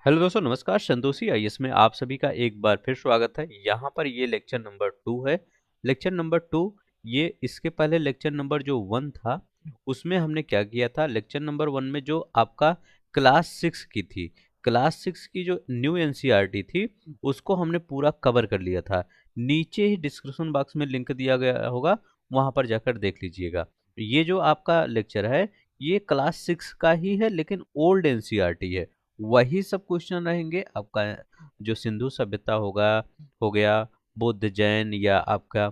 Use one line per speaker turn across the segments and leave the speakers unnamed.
Hello दोस्तों, नमस्कार। Santoshi IAS में आप सभी का एक बार फिर स्वागत है। यहाँ पर ये लेक्चर नंबर 2 है। लेक्चर नंबर 2, ये इसके पहले लेक्चर नंबर जो 1 था उसमें हमने क्या किया था। लेक्चर नंबर 1 में जो आपका क्लास 6 की थी, क्लास 6 की जो न्यू एनसीईआरटी थी उसको हमने पूरा कवर कर लिया था। नीचे ही डिस्क्रिप्शन बॉक्स में लिंक दिया गया होगा, वहां पर जाकर देख लीजिएगा। ये जो आपका लेक्चर है ये क्लास 6 का ही है, लेकिन ओल्ड एनसीईआरटी है। वही सब क्वेश्चन रहेंगे आपका। जो सिंधु सभ्यता हो गया, बुद्ध जैन या आपका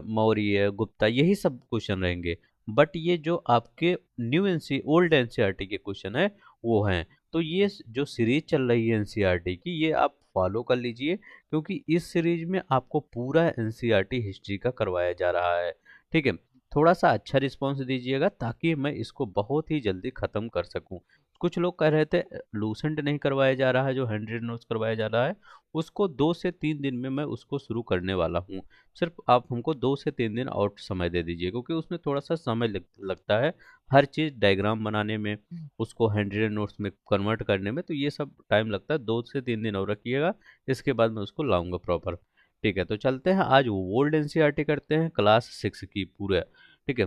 मौर्य गुप्ता, यही सब क्वेश्चन रहेंगे। बट ये जो आपके न्यू एनसी ओल्ड एनसीईआरटी के क्वेश्चन है वो हैं। तो ये जो सीरीज चल रही है एनसीईआरटी की, ये आप फॉलो कर लीजिए, क्योंकि इस सीरीज में आपको पूरा एनसीईआरटी हिस्ट्री का करवाया जा रहा है। ठीक है, थोड़ा सा अच्छा रिस्पॉन्स दीजिएगा ताकि मैं इसको बहुत ही जल्दी ख़त्म कर सकूं। कुछ लोग कह रहे थे लूसेंट नहीं करवाया जा रहा है, जो 100 नोट्स करवाया जा रहा है उसको 2 से 3 दिन में मैं उसको शुरू करने वाला हूँ। सिर्फ आप हमको 2 से 3 दिन और समय दे दीजिए, क्योंकि उसमें थोड़ा सा समय लगता है हर चीज़ डायग्राम बनाने में, उसको 100 नोट्स में कन्वर्ट करने में, तो ये सब टाइम लगता है। 2 से 3 दिन और रखिएगा, इसके बाद मैं उसको लाऊंगा प्रॉपर। ठीक है, तो चलते हैं आज ओल्ड एनसीईआरटी करते हैं क्लास 6 की पूरे। ठीक है,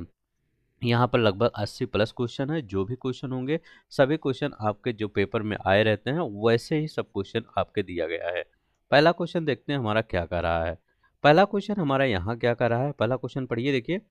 यहाँ पर लगभग 80 प्लस क्वेश्चन है। जो भी क्वेश्चन होंगे सभी क्वेश्चन आपके जो पेपर में आए रहते हैं वैसे ही सब क्वेश्चन आपके दिया गया है। पहला क्वेश्चन देखते हैं हमारा क्या कर रहा है। पहला क्वेश्चन हमारा यहाँ क्या कर रहा है, पहला क्वेश्चन पढ़िए, देखिए।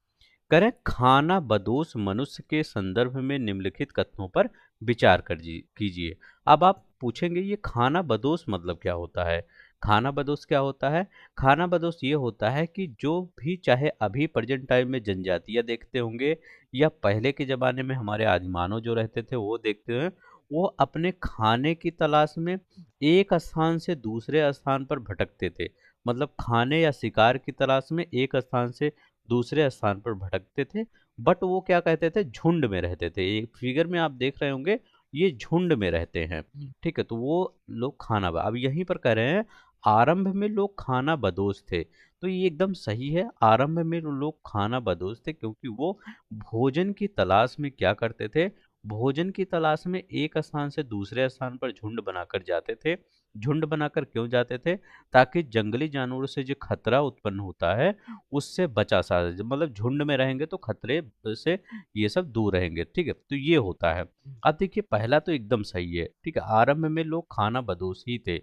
करें खाना बदोश मनुष्य के संदर्भ में निम्नलिखित कथनों पर विचार कर कीजिए। अब आप पूछेंगे ये खाना बदोश मतलब क्या होता है। खाना बदोश क्या होता है? खाना बदोश ये होता है कि जो भी, चाहे अभी प्रेजेंट टाइम में जनजातियां देखते होंगे या पहले के ज़माने में हमारे आदिमानव जो रहते थे वो देखते हैं, वो अपने खाने की तलाश में एक स्थान से दूसरे स्थान पर भटकते थे। मतलब खाने या शिकार की तलाश में एक स्थान से दूसरे स्थान पर भटकते थे। बट वो क्या कहते थे, झुंड में रहते थे। एक फिगर में आप देख रहे होंगे ये झुंड में रहते हैं। ठीक है, तो वो लोग अब यहीं पर कह रहे हैं आरंभ में लोग खाना बदोश थे। तो ये एकदम सही है, आरंभ में लोग खाना बदोश थे, क्योंकि वो भोजन की तलाश में क्या करते थे, भोजन की तलाश में एक स्थान से दूसरे स्थान पर झुंड बनाकर जाते थे। झुंड बनाकर क्यों जाते थे? ताकि जंगली जानवरों से जो खतरा उत्पन्न होता है उससे बचा सा, मतलब झुंड में रहेंगे तो खतरे से ये सब दूर रहेंगे। ठीक है, तो ये होता है। अब देखिए पहला तो एकदम सही है। ठीक है, आरंभ में लोग खाना बदोश ही थे।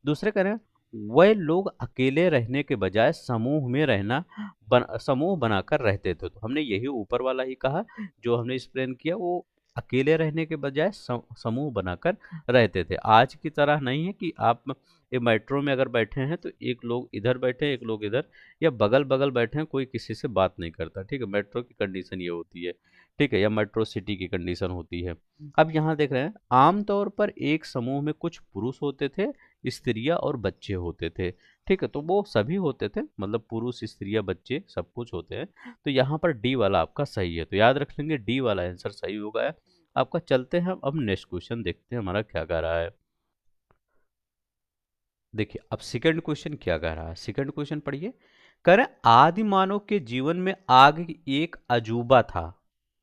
दूसरे कह रहे हैं वह लोग अकेले रहने के बजाय समूह में समूह बनाकर रहते थे। तो हमने यही ऊपर वाला ही कहा, जो हमने एक्सप्लेन किया, वो अकेले रहने के बजाय समूह बनाकर रहते थे। आज की तरह नहीं है कि आप ये मेट्रो में अगर बैठे हैं तो एक लोग इधर बैठे हैं एक लोग इधर, या बगल बगल बैठे हैं, कोई किसी से बात नहीं करता। ठीक है, मेट्रो की कंडीशन ये होती है। ठीक है, या मेट्रो सिटी की कंडीशन होती है। अब यहाँ देख रहे हैं आमतौर पर एक समूह में कुछ पुरुष होते थे, स्त्रियां और बच्चे होते थे। ठीक है, तो वो सभी होते थे, मतलब पुरुष स्त्रियां बच्चे सब कुछ होते हैं। तो यहाँ पर डी वाला आपका सही है, तो याद रख लेंगे डी वाला आंसर सही होगा आपका। चलते हैं अब नेक्स्ट क्वेश्चन देखते हैं हमारा क्या कह रहा है। देखिए अब सेकंड क्वेश्चन क्या कह रहा है, सेकंड क्वेश्चन पढ़िए। कह रहे हैं, आदि मानव के जीवन में आग एक अजूबा था।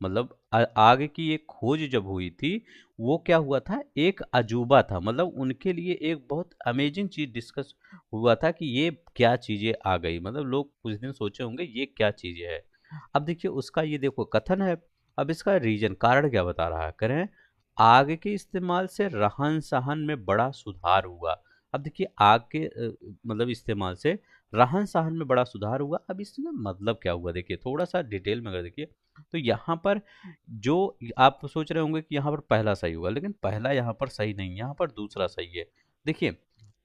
मतलब आग की एक खोज जब हुई थी, वो क्या हुआ था, एक अजूबा था। मतलब उनके लिए एक बहुत अमेजिंग चीज डिस्कस हुआ था कि ये क्या चीजें आ गई। मतलब लोग कुछ दिन सोचे होंगे ये क्या चीजें है। अब देखिए उसका ये देखो कथन है। अब इसका रीजन कारण क्या बता रहा है, करें आग के इस्तेमाल से रहन सहन में बड़ा सुधार हुआ। अब देखिए आग के मतलब इस्तेमाल से रहन सहन में बड़ा सुधार हुआ। अब इसमें मतलब क्या हुआ, देखिए थोड़ा सा डिटेल में अगर देखिए तो यहाँ पर जो आप सोच रहे होंगे कि यहाँ पर पहला सही होगा, लेकिन पहला यहाँ पर सही नहीं, यहाँ पर दूसरा सही है। देखिए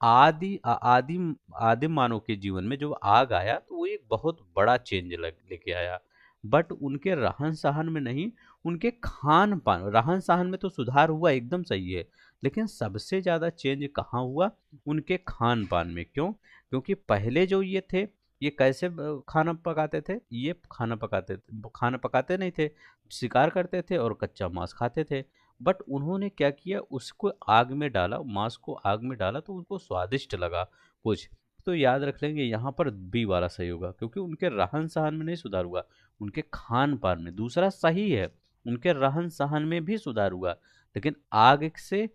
आदिम आदिम मानव के जीवन में जो आग आया तो वो एक बहुत बड़ा चेंज लेके आया। बट उनके रहन सहन में नहीं, उनके खान पान, रहन सहन में तो सुधार हुआ एकदम सही है, लेकिन सबसे ज्यादा चेंज कहाँ हुआ, उनके खान पान में। क्यों? क्योंकि पहले जो ये थे, ये कैसे खाना पकाते थे, ये खाना पकाते नहीं थे, शिकार करते थे और कच्चा मांस खाते थे। बट उन्होंने क्या किया, उसको आग में डाला, मांस को आग में डाला तो उनको स्वादिष्ट लगा कुछ। तो याद रख लेंगे यहाँ पर बी वाला सही होगा, क्योंकि उनके रहन सहन में नहीं सुधार हुआ, उनके खान पान में। दूसरा सही है, उनके रहन सहन में भी सुधार हुआ, लेकिन आग से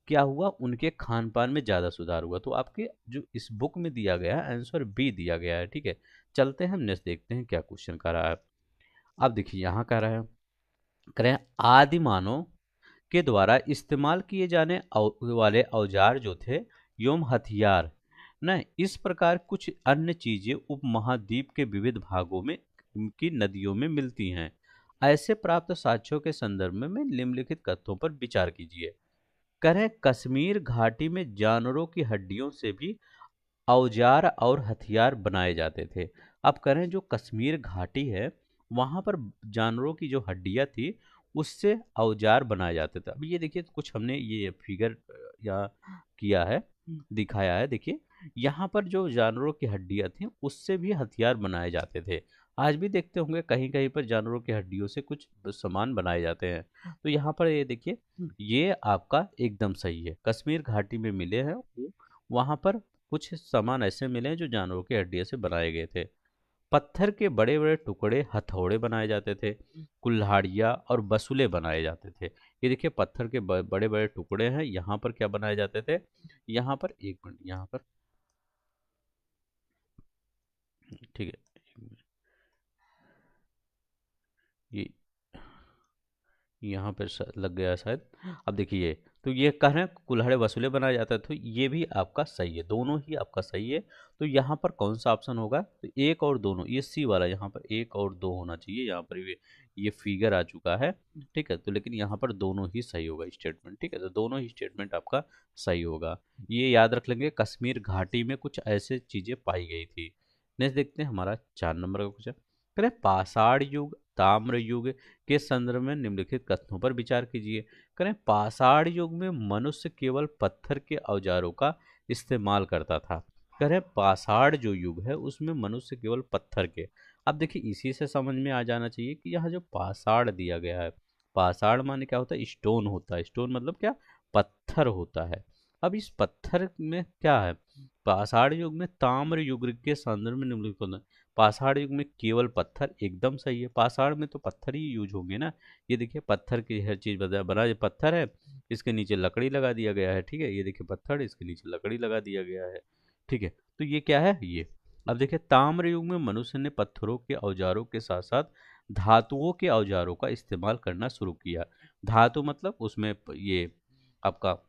क्या हुआ, उनके खान पान में ज़्यादा सुधार हुआ। तो आपके जो इस बुक में दिया गया है आंसर बी दिया गया है। ठीक है, चलते हैं हम नेक्स्ट देखते हैं क्या क्वेश्चन कर रहा है। अब देखिए यहाँ कह रहा है, कह रहे हैं आदि मानव के द्वारा इस्तेमाल किए जाने वाले औजार जो थे एवं हथियार न, इस प्रकार कुछ अन्य चीजें उपमहाद्वीप के विविध भागों में की नदियों में मिलती हैं। ऐसे प्राप्त साक्ष्यों के संदर्भ में निम्नलिखित कथनों पर विचार कीजिए। करें कश्मीर घाटी में जानवरों की हड्डियों से भी औजार और हथियार बनाए जाते थे। अब करें जो कश्मीर घाटी है वहां पर जानवरों की जो हड्डियां थी उससे औजार बनाए जाते थे। अब ये देखिए कुछ हमने ये फिगर या किया है, दिखाया है। देखिए यहाँ पर जो जानवरों की हड्डियां थी उससे भी हथियार बनाए जाते थे। आज भी देखते होंगे कहीं कहीं पर जानवरों की हड्डियों से कुछ सामान बनाए जाते हैं। तो यहाँ पर ये देखिए, ये आपका एकदम सही है, कश्मीर घाटी में मिले हैं। वहां पर कुछ सामान ऐसे मिले हैं जो जानवरों की हड्डियों से बनाए गए थे। पत्थर के बड़े बड़े टुकड़े हथौड़े बनाए जाते थे, कुल्हाड़ियाँ और बसुले बनाए जाते थे। ये देखिए पत्थर के बड़े बड़े टुकड़े हैं, यहाँ पर क्या बनाए जाते थे, यहाँ पर एक मिनट, यहाँ पर ठीक है, एक मिनट, ये यहाँ पर लग गया शायद। अब देखिए तो ये कह रहे हैं कुल्हाड़े वसूले बनाया जाता है, तो ये भी आपका सही है, दोनों ही आपका सही है। तो यहाँ पर कौन सा ऑप्शन होगा, तो एक और दोनों, ये सी वाला, यहाँ पर एक और दो होना चाहिए। यहाँ पर ये फिगर आ चुका है। ठीक है, तो लेकिन यहाँ पर दोनों ही सही होगा स्टेटमेंट। ठीक है, तो दोनों ही स्टेटमेंट आपका सही होगा। ये याद रख लेंगे, कश्मीर घाटी में कुछ ऐसे चीजें पाई गई थी। नेक्स्ट देखते हैं हमारा 4 नंबर का क्वेश्चन। कह पाषाण युग ताम्र युग के संदर्भ में निम्नलिखित कथनों पर विचार कीजिए। करें पाषाण युग में मनुष्य केवल पत्थर के औजारों का इस्तेमाल करता था। करें पाषाण जो युग है उसमें मनुष्य केवल पत्थर के। अब देखिए इसी से समझ में आ जाना चाहिए कि यहाँ जो पाषाण दिया गया है, पाषाण माने क्या होता है, स्टोन होता है। स्टोन मतलब क्या, पत्थर होता है। अब इस पत्थर में क्या है, पाषाण युग में ताम्र युग के संदर्भ में निम्नलिखित होता है। पाषाण युग में केवल पत्थर, एकदम सही है, पाषाण में तो पत्थर ही यूज होंगे ना। ये देखिए पत्थर की हर चीज बना ये पत्थर है, इसके नीचे लकड़ी लगा दिया गया है। ठीक है, ये देखिए पत्थर, इसके नीचे लकड़ी लगा दिया गया है। ठीक है, तो ये क्या है ये। अब देखिए ताम्र युग में मनुष्य ने पत्थरों के औजारों के साथ साथ धातुओं के औजारों का इस्तेमाल करना शुरू किया। धातु मतलब उसमें ये आपका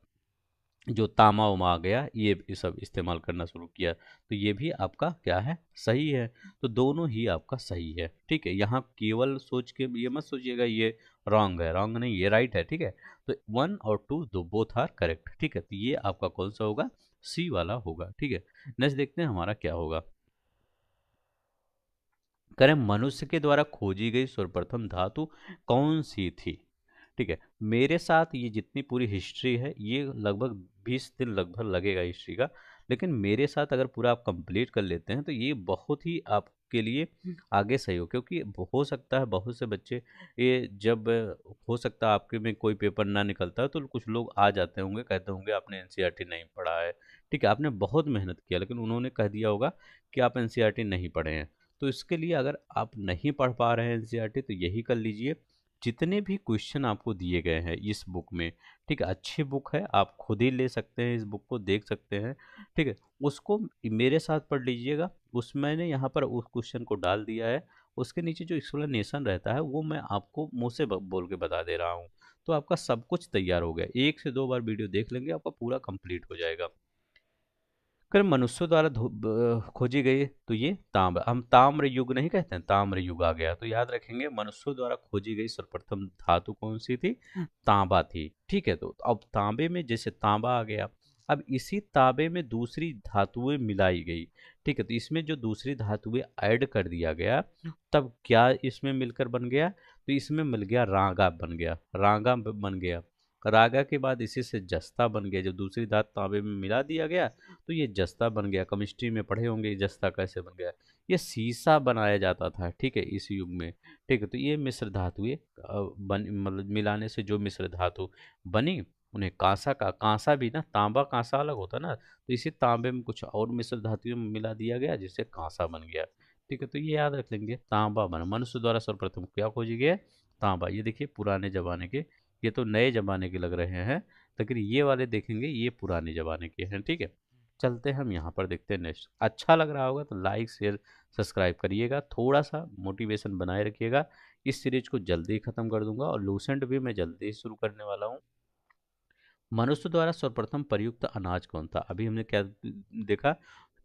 जो तामा उमा आ गया, ये सब इस्तेमाल करना शुरू किया। तो ये भी आपका क्या है, सही है। तो दोनों ही आपका सही है। ठीक है, यहाँ केवल सोच के ये मत सोचिएगा ये रॉन्ग है, रॉन्ग नहीं, ये राइट है। ठीक है, तो 1 और 2 दो बोथ आर करेक्ट। ठीक है, तो ये आपका कौन सा होगा, सी वाला होगा। ठीक है, नेक्स्ट देखते हैं हमारा क्या होगा। करें मनुष्य के द्वारा खोजी गई सर्वप्रथम धातु कौन सी थी। ठीक है, मेरे साथ ये जितनी पूरी हिस्ट्री है ये लगभग 20 दिन लगभग लगेगा हिस्ट्री का, लेकिन मेरे साथ अगर पूरा आप कंप्लीट कर लेते हैं तो ये बहुत ही आपके लिए आगे सही हो, क्योंकि हो सकता है बहुत से बच्चे ये जब हो सकता है आपके में कोई पेपर ना निकलता है तो कुछ लोग आ जाते होंगे, कहते होंगे आपने एनसीईआरटी नहीं पढ़ा है। ठीक है, आपने बहुत मेहनत किया लेकिन उन्होंने कह दिया होगा कि आप एनसीईआरटी नहीं पढ़े हैं। तो इसके लिए अगर आप नहीं पढ़ पा रहे हैं एनसीईआरटी तो यही कर लीजिए, जितने भी क्वेश्चन आपको दिए गए हैं इस बुक में, ठीक है, अच्छी बुक है, आप खुद ही ले सकते हैं, इस बुक को देख सकते हैं। ठीक है, उसको मेरे साथ पढ़ लीजिएगा। उस मैंने यहाँ पर उस क्वेश्चन को डाल दिया है, उसके नीचे जो एक्सप्लेनेशन रहता है वो मैं आपको मुंह से बोल के बता दे रहा हूँ। तो आपका सब कुछ तैयार हो गया, 1 से 2 बार वीडियो देख लेंगे आपका पूरा कंप्लीट हो जाएगा। अगर मनुष्यों द्वारा खोजी गई तो ये ताम्र, हम ताम्र युग नहीं कहते हैं, ताम्र युग आ गया। तो याद रखेंगे मनुष्यों द्वारा खोजी गई सर्वप्रथम धातु कौन सी थी, तांबा थी। ठीक है, तो अब तांबे में जैसे तांबा आ गया, अब इसी तांबे में दूसरी धातुएं मिलाई गई। ठीक है, तो इसमें जो दूसरी धातुएं ऐड कर दिया गया, तब क्या इसमें मिलकर बन गया, तो इसमें मिल गया रागा बन गया, रागा बन गया। रागा के बाद इसी से जस्ता बन गया, जब दूसरी धातु तांबे में मिला दिया गया तो ये जस्ता बन गया। केमिस्ट्री में पढ़े होंगे जस्ता कैसे बन गया, ये शीशा बनाया जाता था। ठीक है, इस युग में। ठीक है, तो ये मिश्र धातुएं बन मतलब मिलाने से जो मिश्र धातु बनी उन्हें कांसा का, कांसा भी ना, तांबा कांसा अलग होता ना, तो इसी तांबे में कुछ और मिश्र धातुएं मिला दिया गया जिससे कांसा बन गया। ठीक है, तो ये याद रख लेंगे, तांबा बना। मनुष्य द्वारा सर्वप्रथम क्या खोजी गया, तांबा। ये देखिए पुराने जमाने के, ये तो नए जमाने के लग रहे हैं। लेकिन ये वाले देखेंगे ये पुराने जमाने के हैं। ठीक है, चलते हैं हम यहाँ पर देखते हैं नेक्स्ट। अच्छा लग रहा होगा तो लाइक शेयर सब्सक्राइब करिएगा, थोड़ा सा मोटिवेशन बनाए रखिएगा। इस सीरीज को जल्दी ही खत्म कर दूंगा और लूसेंट भी मैं जल्दी ही शुरू करने वाला हूँ। मनुष्य द्वारा सर्वप्रथम प्रयुक्त अनाज कौन था? अभी हमने क्या देखा,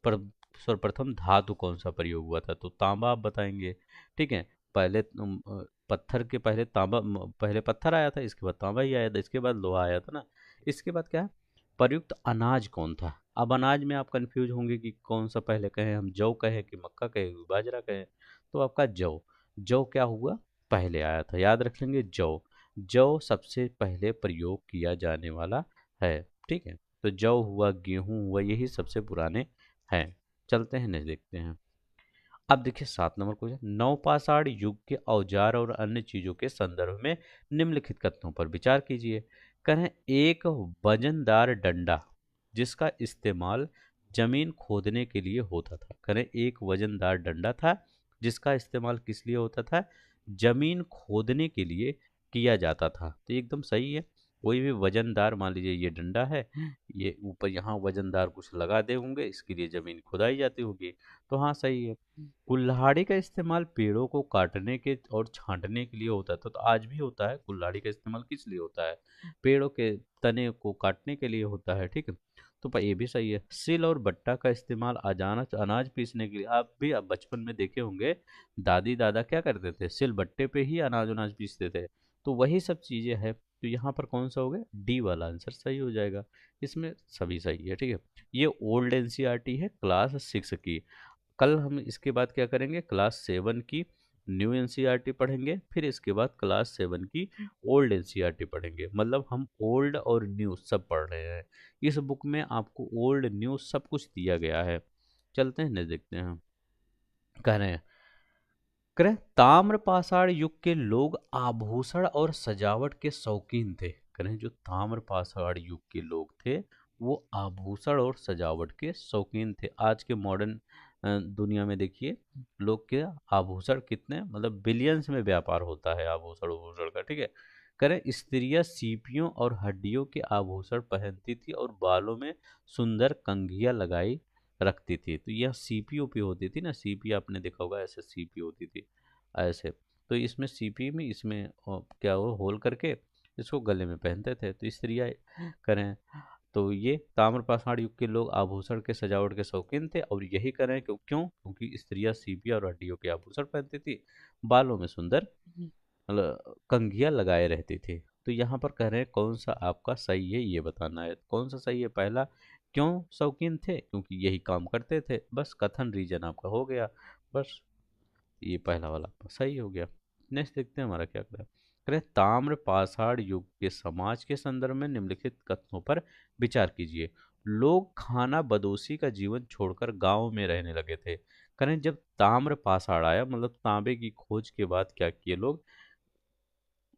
पर सर्वप्रथम धातु कौन सा प्रयोग हुआ था? तो तांबा आप बताएंगे। ठीक है, पहले पत्थर के पहले तांबा, पहले पत्थर आया था, इसके बाद तांबा ही आया था, इसके बाद लोहा आया था ना। इसके बाद क्या है, प्रयुक्त अनाज कौन था? अब अनाज में आप कंफ्यूज होंगे कि कौन सा पहले कहें, हम जौ कहें कि मक्का कहें कि बाजरा कहें। तो आपका जौ, जौ क्या हुआ, पहले आया था, याद रख लेंगे जौ। जौ सबसे पहले प्रयोग किया जाने वाला है। ठीक है, तो जौ हुआ, गेहूं हुआ, यही सबसे पुराने हैं। चलते हैं नेक्स्ट देखते हैं। अब देखिए 7 नंबर क्वेश्चन, नवपाषाण युग के औजार और अन्य चीजों के संदर्भ में निम्नलिखित कथनों पर विचार कीजिए। कहें एक वजनदार डंडा जिसका इस्तेमाल जमीन खोदने के लिए होता था। करें एक वजनदार डंडा था जिसका इस्तेमाल किस लिए होता था? जमीन खोदने के लिए किया जाता था। तो ये एकदम सही है। कोई भी वजनदार, मान लीजिए ये डंडा है, ये ऊपर यहाँ वजनदार कुछ लगा दे होंगे, इसके लिए जमीन खुदाई जाती होगी। तो हाँ सही है। कुल्हाड़ी का इस्तेमाल पेड़ों को काटने के और छांटने के लिए होता था। तो आज भी होता है। कुल्हाड़ी का इस्तेमाल किस लिए होता है? पेड़ों के तने को काटने के लिए होता है। ठीक है, तो ये भी सही है। सिल और बट्टा का इस्तेमाल अचानक अनाज पीसने के लिए, आप भी आप बचपन में देखे होंगे, दादी दादा क्या करते थे, सिल बट्टे पे ही अनाज अनाज पीसते थे। तो वही सब चीजें हैं। तो यहाँ पर कौन सा हो गया, डी वाला आंसर सही हो जाएगा। इसमें सभी सही है। ठीक है, ये ओल्ड एनसीईआरटी है क्लास 6 की। कल हम इसके बाद क्या करेंगे, क्लास 7 की न्यू एनसीईआरटी पढ़ेंगे, फिर इसके बाद क्लास 7 की ओल्ड एनसीईआरटी पढ़ेंगे। मतलब हम ओल्ड और न्यू सब पढ़ रहे हैं। इस बुक में आपको ओल्ड न्यू सब कुछ दिया गया है। चलते हैं नेक्स्ट देखते हैं। कह रहे हैं, ताम्रपाषाण युग के लोग आभूषण और सजावट के शौकीन थे। करें जो ताम्रपाषाण युग के लोग थे वो आभूषण और सजावट के शौकीन थे। आज के मॉडर्न दुनिया में देखिए लोग के आभूषण कितने, मतलब बिलियंस में व्यापार होता है आभूषण आभूषण का। ठीक है, करें स्त्रियां सीपियों और हड्डियों के आभूषण पहनती थी और बालों में सुंदर कंघियां लगाई रखती थी। तो यह सीपी ओपी होती थी ना, सीपी आपने देखा होगा, ऐसे सीपी होती थी ऐसे। तो इसमें सीपी में इसमें क्या हो होल करके इसको गले में पहनते थे। तो स्त्रियाँ करें, तो ये ताम्रपाषाण युग के लोग आभूषण के सजावट के शौकीन थे और यही करें क्यों, क्योंकि स्त्रियां सीपी और हड्डियों के आभूषण पहनती थी, बालों में सुंदर मतलब कंघियां लगाए रहती थी। तो यहाँ पर कह रहे हैं कौन सा आपका सही है, ये बताना है। कौन सा सही है, पहला, क्यों शौकीन थे, क्योंकि यही काम करते थे। बस कथन रीजन आपका हो गया, बस ये पहला वाला आपका सही हो गया। नेक्स्ट देखते हैं हमारा क्या कह रहा है। कह रहे हैं, ताम्र पाषाण युग के समाज के संदर्भ में निम्नलिखित कथनों पर विचार कीजिए। लोग खाना बदोशी का जीवन छोड़कर गांव में रहने लगे थे। करें जब ताम्र पाषाण आया, मतलब तांबे की खोज के बाद क्या किए लोग,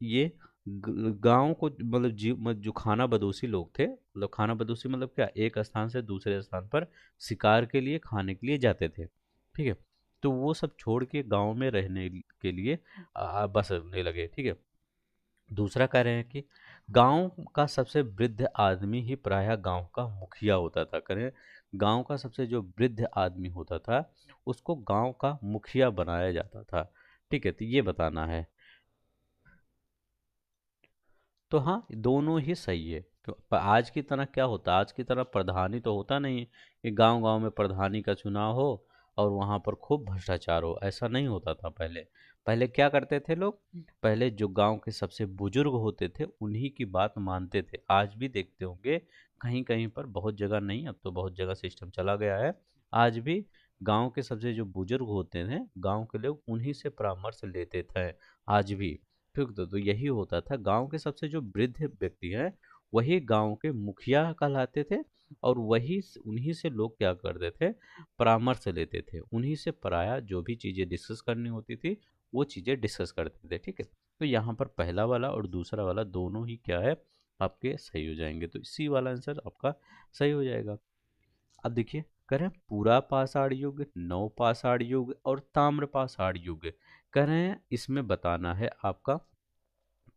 ये गांव को मतलब जो खाना बदोशी लोग थे, मतलब खाना बदोशी मतलब क्या, एक स्थान से दूसरे स्थान पर शिकार के लिए खाने के लिए जाते थे। ठीक है, तो वो सब छोड़ के गांव में रहने के लिए बसने लगे। ठीक है, दूसरा कह रहे हैं कि गांव का सबसे वृद्ध आदमी ही प्रायः गांव का मुखिया होता था। करें गांव का सबसे जो वृद्ध आदमी होता था उसको गांव का मुखिया बनाया जाता था। ठीक है, तो ये बताना है। तो हाँ दोनों ही सही है। पर आज की तरह क्या होता है, आज की तरह प्रधानी तो होता नहीं है कि गांव गांव में प्रधानी का चुनाव हो और वहां पर खूब भ्रष्टाचार हो। ऐसा नहीं होता था पहले। पहले क्या करते थे लोग, पहले जो गांव के सबसे बुजुर्ग होते थे उन्हीं की बात मानते थे। आज भी देखते होंगे कहीं कहीं पर, बहुत जगह नहीं, अब तो बहुत जगह सिस्टम चला गया है। आज भी गांव के सबसे जो बुजुर्ग होते हैं गांव के लोग उन्हीं से परामर्श लेते थे आज भी। ठीक, तो यही होता था। गांव के सबसे जो वृद्ध व्यक्ति हैं वही गांव के मुखिया कहलाते थे और वही उन्हीं से लोग क्या करते थे, परामर्श लेते थे। उन्हीं से पराया जो भी चीजें डिस्कस करनी होती थी वो चीजें डिस्कस करते थे। ठीक है, तो यहाँ पर पहला वाला और दूसरा वाला दोनों ही क्या है आपके सही हो जाएंगे। तो इसी वाला आंसर आपका सही हो जाएगा। अब देखिए कह रहे हैं पूरा पाषाण युग, नव पाषाण युग और ताम्र पाषाण युग। कह रहे हैं इसमें बताना है आपका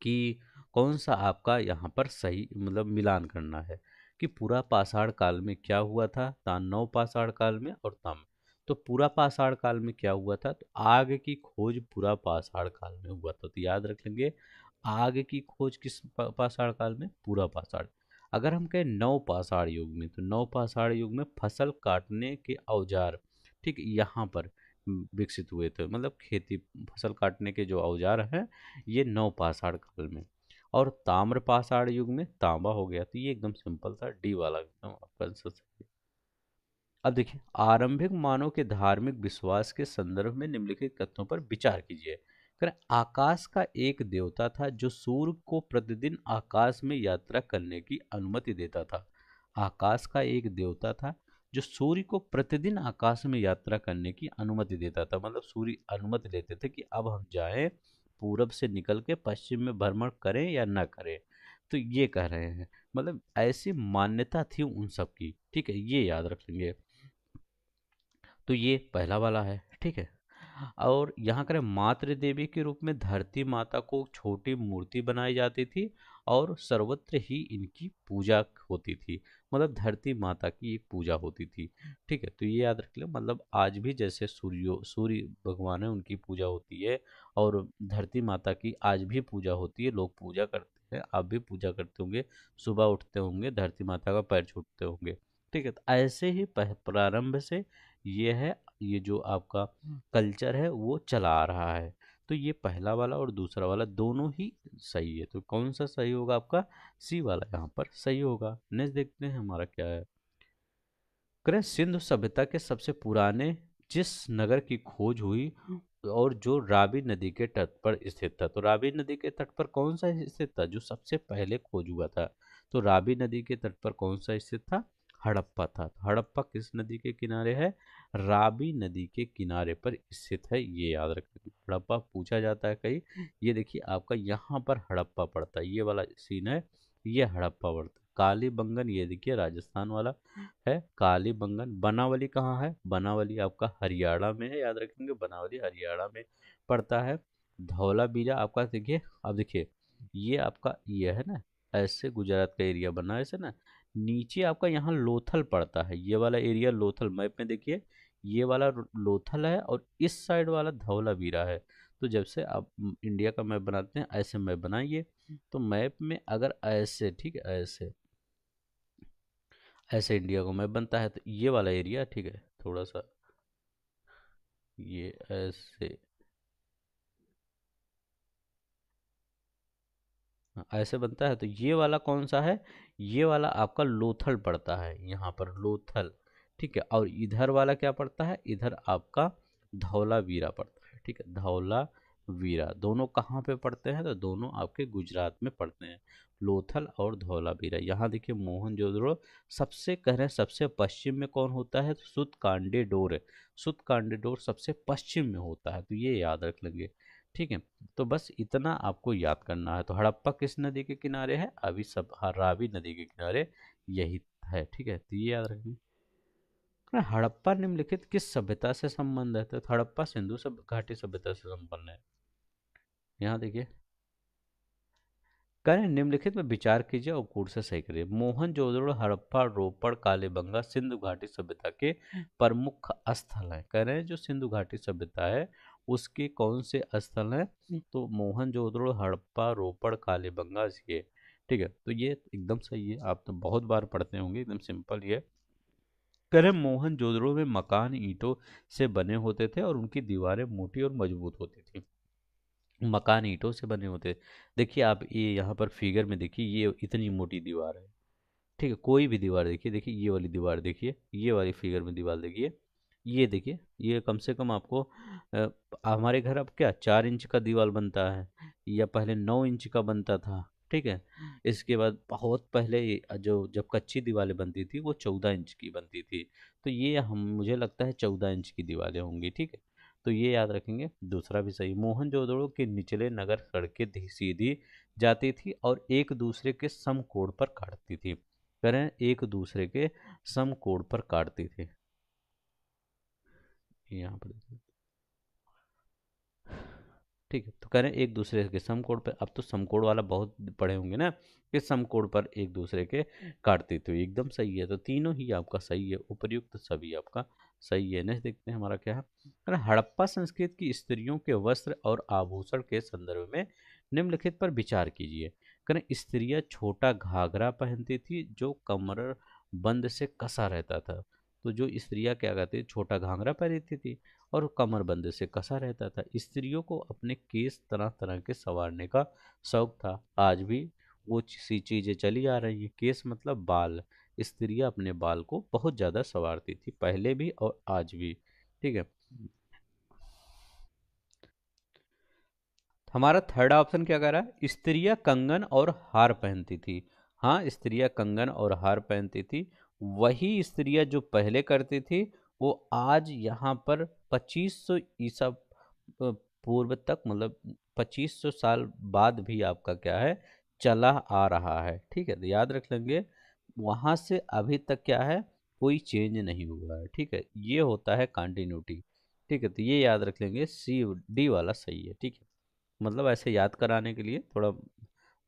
कि कौन सा आपका यहाँ पर सही मतलब मिलान करना है कि पूरा पाषाण काल में क्या हुआ था, नव पाषाण काल में और ताम्र। तो पूरा पाषाण काल में क्या हुआ था, तो आग की खोज पूरा पाषाण काल में हुआ था। तो याद रख लेंगे, आग की खोज किस पाषाण काल में, पूरा पाषाण। अगर हम कहें नव पाषाण युग में, तो नव पाषाण युग में फसल काटने के औजार, ठीक, यहाँ पर विकसित हुए थे। मतलब खेती, फसल काटने के जो औजार हैं, ये नव पाषाण काल में। और ताम्र पाषाण युग में तांबा हो गया। तो ये एकदम सिंपल था, डी वाला एकदम आपका आंसर सही है। अब देखिए, आरंभिक मानव के धार्मिक विश्वास के संदर्भ में निम्नलिखित कथनों पर विचार कीजिए। करें, आकाश का एक देवता था जो सूर्य को प्रतिदिन आकाश में यात्रा करने की अनुमति देता था। आकाश का एक देवता था जो सूर्य को प्रतिदिन आकाश में यात्रा करने की अनुमति देता था। मतलब सूर्य अनुमति देते थे कि अब हम जाएं, पूरब से निकल के पश्चिम में भ्रमण करें या ना करें। तो ये कह रहे हैं, मतलब ऐसी मान्यता थी उन सब की। ठीक है, ये याद रख लेंगे। तो ये पहला वाला है, ठीक है। और यहाँ करें, मातृ देवी के रूप में धरती माता को छोटी मूर्ति बनाई जाती थी और सर्वत्र ही इनकी पूजा होती थी। मतलब धरती माता की एक पूजा होती थी। ठीक है, तो ये याद रख लो। मतलब आज भी जैसे सूर्य भगवान है, उनकी पूजा होती है, और धरती माता की आज भी पूजा होती है, लोग पूजा करते हैं, आप भी पूजा करते होंगे, सुबह उठते होंगे, धरती माता का पैर छूटते होंगे। ठीक है, तो ऐसे ही प्रारंभ से ये है, ये जो आपका कल्चर है वो चला आ रहा है। तो ये पहला वाला और दूसरा वाला दोनों ही सही है। तो कौन सा सही होगा आपका, सी वाला यहाँ पर सही होगा। नेक्स्ट देखते हैं हमारा क्या है। करें, सिंधु सभ्यता के सबसे पुराने जिस नगर की खोज हुई और जो रावी नदी के तट पर स्थित था। तो रावी नदी के तट पर कौन सा स्थित था जो सबसे पहले खोज हुआ था। तो रावी नदी के तट पर कौन सा स्थित था, हड़प्पा था। तो हड़प्पा किस नदी के किनारे है, रावी नदी के किनारे पर स्थित है, ये याद रखिए। हड़प्पा पूछा जाता है कहीं। ये देखिए आपका यहाँ पर हड़प्पा पड़ता है, ये वाला सीन है, ये हड़प्पा पड़ता है। कालीबंगन ये देखिए राजस्थान वाला है। कालीबंगन, बनावली कहाँ है, बनावली आपका हरियाणा में है, याद रखेंगे, बनावली हरियाणा में पड़ता है। धौलावीरा आपका देखिए, अब देखिए ये आपका ये है ना, ऐसे गुजरात का एरिया बना है ऐसे ना। नीचे आपका यहाँ लोथल पड़ता है, ये वाला एरिया लोथल, मैप में देखिए ये वाला लोथल है, और इस साइड वाला धौलावीरा है। तो जब से आप इंडिया का मैप बनाते हैं, ऐसे मैप बनाइए। तो मैप में अगर ऐसे, ठीक है, ऐसे ऐसे इंडिया को मैप बनता है, तो ये वाला एरिया, ठीक है, थोड़ा सा ये ऐसे, हाँ, ऐसे बनता है। तो ये वाला कौन सा है, ये वाला आपका लोथल पड़ता है, यहाँ पर लोथल। ठीक है, और इधर वाला क्या पड़ता है, इधर आपका धौलावीरा पड़ता है। ठीक है, धौलावीरा दोनों कहाँ पे पड़ते हैं, तो दोनों आपके गुजरात में पड़ते हैं, लोथल और धौलावीरा। यहाँ देखिए मोहनजोदड़ो सबसे कह रहे हैं, सबसे पश्चिम में कौन होता है, तो सुतकांडेडोर है। सुतकांडेडोर सबसे पश्चिम में होता है, तो ये याद रख लेंगे। ठीक है, तो बस इतना आपको याद करना है। तो हड़प्पा किस नदी के किनारे है, अभी सब रावी नदी के किनारे यही है। ठीक है, तो ये याद रखिए। हड़प्पा निम्नलिखित किस सभ्यता से संबंध है, तो हड़प्पा सिंधु सब घाटी सभ्यता से संपन्न है। यहाँ देखिए, करें निम्नलिखित में विचार कीजिए और कूट से सही करिए। मोहनजोदड़ो, हड़प्पा, रोपड़, कालीबंगा सिंधु घाटी सभ्यता के प्रमुख स्थल हैं। कह रहे हैं जो सिंधु घाटी सभ्यता है उसके कौन से स्थल हैं, तो मोहनजोदड़ो, हड़प्पा, रोपड़, कालीबंगा, ये। ठीक है, तो ये एकदम सही है, आप तो बहुत बार पढ़ते होंगे, एकदम सिंपल ये। कह रहे मोहनजोदड़ो में मकान ईंटों से बने होते थे और उनकी दीवारें मोटी और मजबूत होती थी। मकान ईंटों से बने होते। देखिए आप ये यहाँ पर फिगर में देखिए, ये इतनी मोटी दीवार है। ठीक है, कोई भी दीवार देखिए, देखिए ये वाली दीवार देखिए, ये वाली फिगर में दीवार देखिए, ये देखिए, ये कम से कम आपको हमारे घर अब क्या 4 इंच का दीवार बनता है, या पहले 9 इंच का बनता था। ठीक है, इसके बाद बहुत पहले जो जब कच्ची दीवारें बनती थी वो 14 इंच की बनती थी। तो ये हम मुझे लगता है 14 इंच की दीवारें होंगी। ठीक है, तो ये याद रखेंगे। दूसरा भी सही, मोहनजोदड़ो के निचले नगर सड़कें सीधी जाती थी और एक दूसरे के समकोण पर काटती थी। करें, एक दूसरे के समकोण पर काटती थी। यहाँ पर देखिए। ठीक है, तो कह रहे हैं एक दूसरे के समकोण पर। अब तो समकोण वाला बहुत पढ़े होंगे ना, कि समकोण पर एक दूसरे के काटते, तो एकदम सही है। तो तीनों ही आपका सही है, उपर्युक्त सभी आपका सही है। नेक्स्ट देखते हैं हमारा क्या है। कह रहा है, हड़प्पा संस्कृति की स्त्रियों के वस्त्र और आभूषण के संदर्भ में निम्नलिखित पर विचार कीजिए। कह रहे हैं, स्त्रियां छोटा घाघरा पहनती थी जो कमर बंद से कसा रहता था। तो जो स्त्रियां क्या कहते, छोटा घाघरा पहनती थी और कमरबंद से कसा रहता था। स्त्रियों को अपने केस तरह तरह के संवारने का शौक था। आज भी वो सी चीजें चली आ रही है। केस मतलब बाल, स्त्रियां अपने बाल को बहुत ज्यादा संवारती थी, पहले भी और आज भी। ठीक है, हमारा थर्ड ऑप्शन क्या कह रहा है, स्त्रियां कंगन और हार पहनती थी। हाँ, स्त्रियां कंगन और हार पहनती थी। वही स्त्रियां जो पहले करती थी वो आज यहाँ पर 2500 ईसा पूर्व तक, मतलब 2500 साल बाद भी आपका क्या है, चला आ रहा है। ठीक है, तो याद रख लेंगे, वहां से अभी तक क्या है, कोई चेंज नहीं हुआ है। ठीक है, ये होता है कंटिन्यूटी। ठीक है, तो ये याद रख लेंगे, सी डी वाला सही है। ठीक है, मतलब ऐसे याद कराने के लिए थोड़ा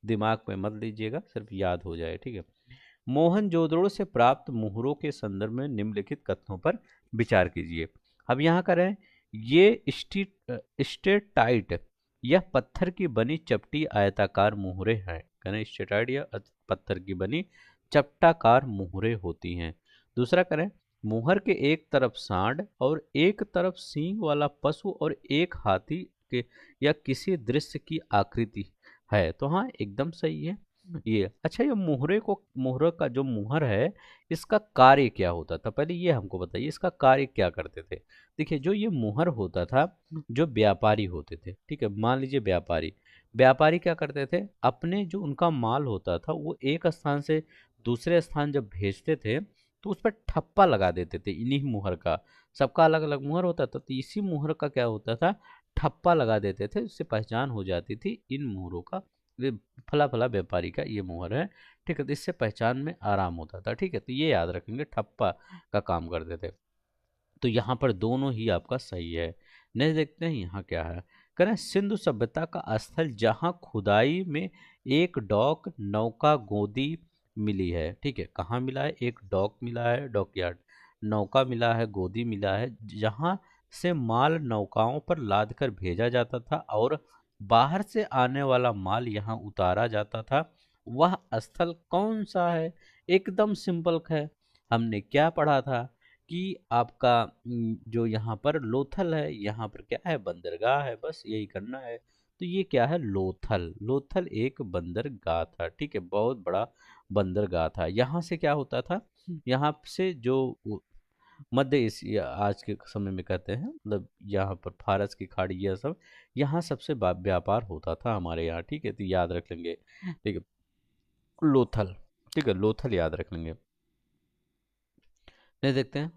दिमाग में मत लीजिएगा, सिर्फ याद हो जाए। ठीक है, मोहनजोदड़ो से प्राप्त मुहरों के संदर्भ में निम्नलिखित कथनों पर विचार कीजिए। अब यहाँ करें, ये स्टेटाइट यह पत्थर की बनी चपटी आयताकार मुहरें हैं। करें, स्टेटाइट या पत्थर की बनी चपटाकार मुहरें होती हैं। दूसरा करें, मुहर के एक तरफ सांड और एक तरफ सींग वाला पशु और एक हाथी के या किसी दृश्य की आकृति है। तो हाँ, एकदम सही है ये। अच्छा, ये मोहरे का जो मुहर है, इसका कार्य क्या होता था, पहले ये हमको बताइए, इसका कार्य क्या करते थे। देखिए, जो ये मुहर होता था, जो व्यापारी होते थे, ठीक है, मान लीजिए व्यापारी, व्यापारी क्या करते थे, अपने जो उनका माल होता था वो एक स्थान से दूसरे स्थान जब भेजते थे तो उस पर ठप्पा लगा देते थे इन्हीं मुहर का। सबका अलग अलग मुहर होता था, तो इसी मुहर का क्या होता था, ठप्पा लगा देते थे, उससे पहचान हो जाती थी इन मुहरों का, ये फला फला व्यापारी का ये मुहर है। ठीक है, तो इससे पहचान में आराम होता था। ठीक है, तो ये याद रखेंगे, ठप्पा का काम करते थे। तो यहाँ पर दोनों ही आपका सही है। नेक्स्ट देखते हैं यहाँ क्या है। करें, सिंधु सभ्यता का स्थल जहाँ खुदाई में एक डॉक नौका गोदी मिली है। ठीक है, कहाँ मिला है, एक डॉक मिला है, डॉकयार्ड, नौका मिला है, गोदी मिला है, जहाँ से माल नौकाओं पर लाद कर भेजा जाता था और बाहर से आने वाला माल यहाँ उतारा जाता था। वह स्थल कौन सा है, एकदम सिंपल है। हमने क्या पढ़ा था कि आपका जो यहाँ पर लोथल है, यहाँ पर क्या है, बंदरगाह है, बस यही करना है। तो ये क्या है, लोथल, लोथल एक बंदरगाह था। ठीक है, बहुत बड़ा बंदरगाह था। यहाँ से क्या होता था, यहाँ से जो मध्य एशिया आज के समय में कहते हैं, मतलब यहाँ पर फारस की खाड़ी, यह सब यहाँ सबसे व्यापार होता था हमारे यहाँ। ठीक है, तो याद रख लेंगे। ठीक है, लोथल, ठीक है, लोथल याद रख लेंगे। नहीं, देखते हैं,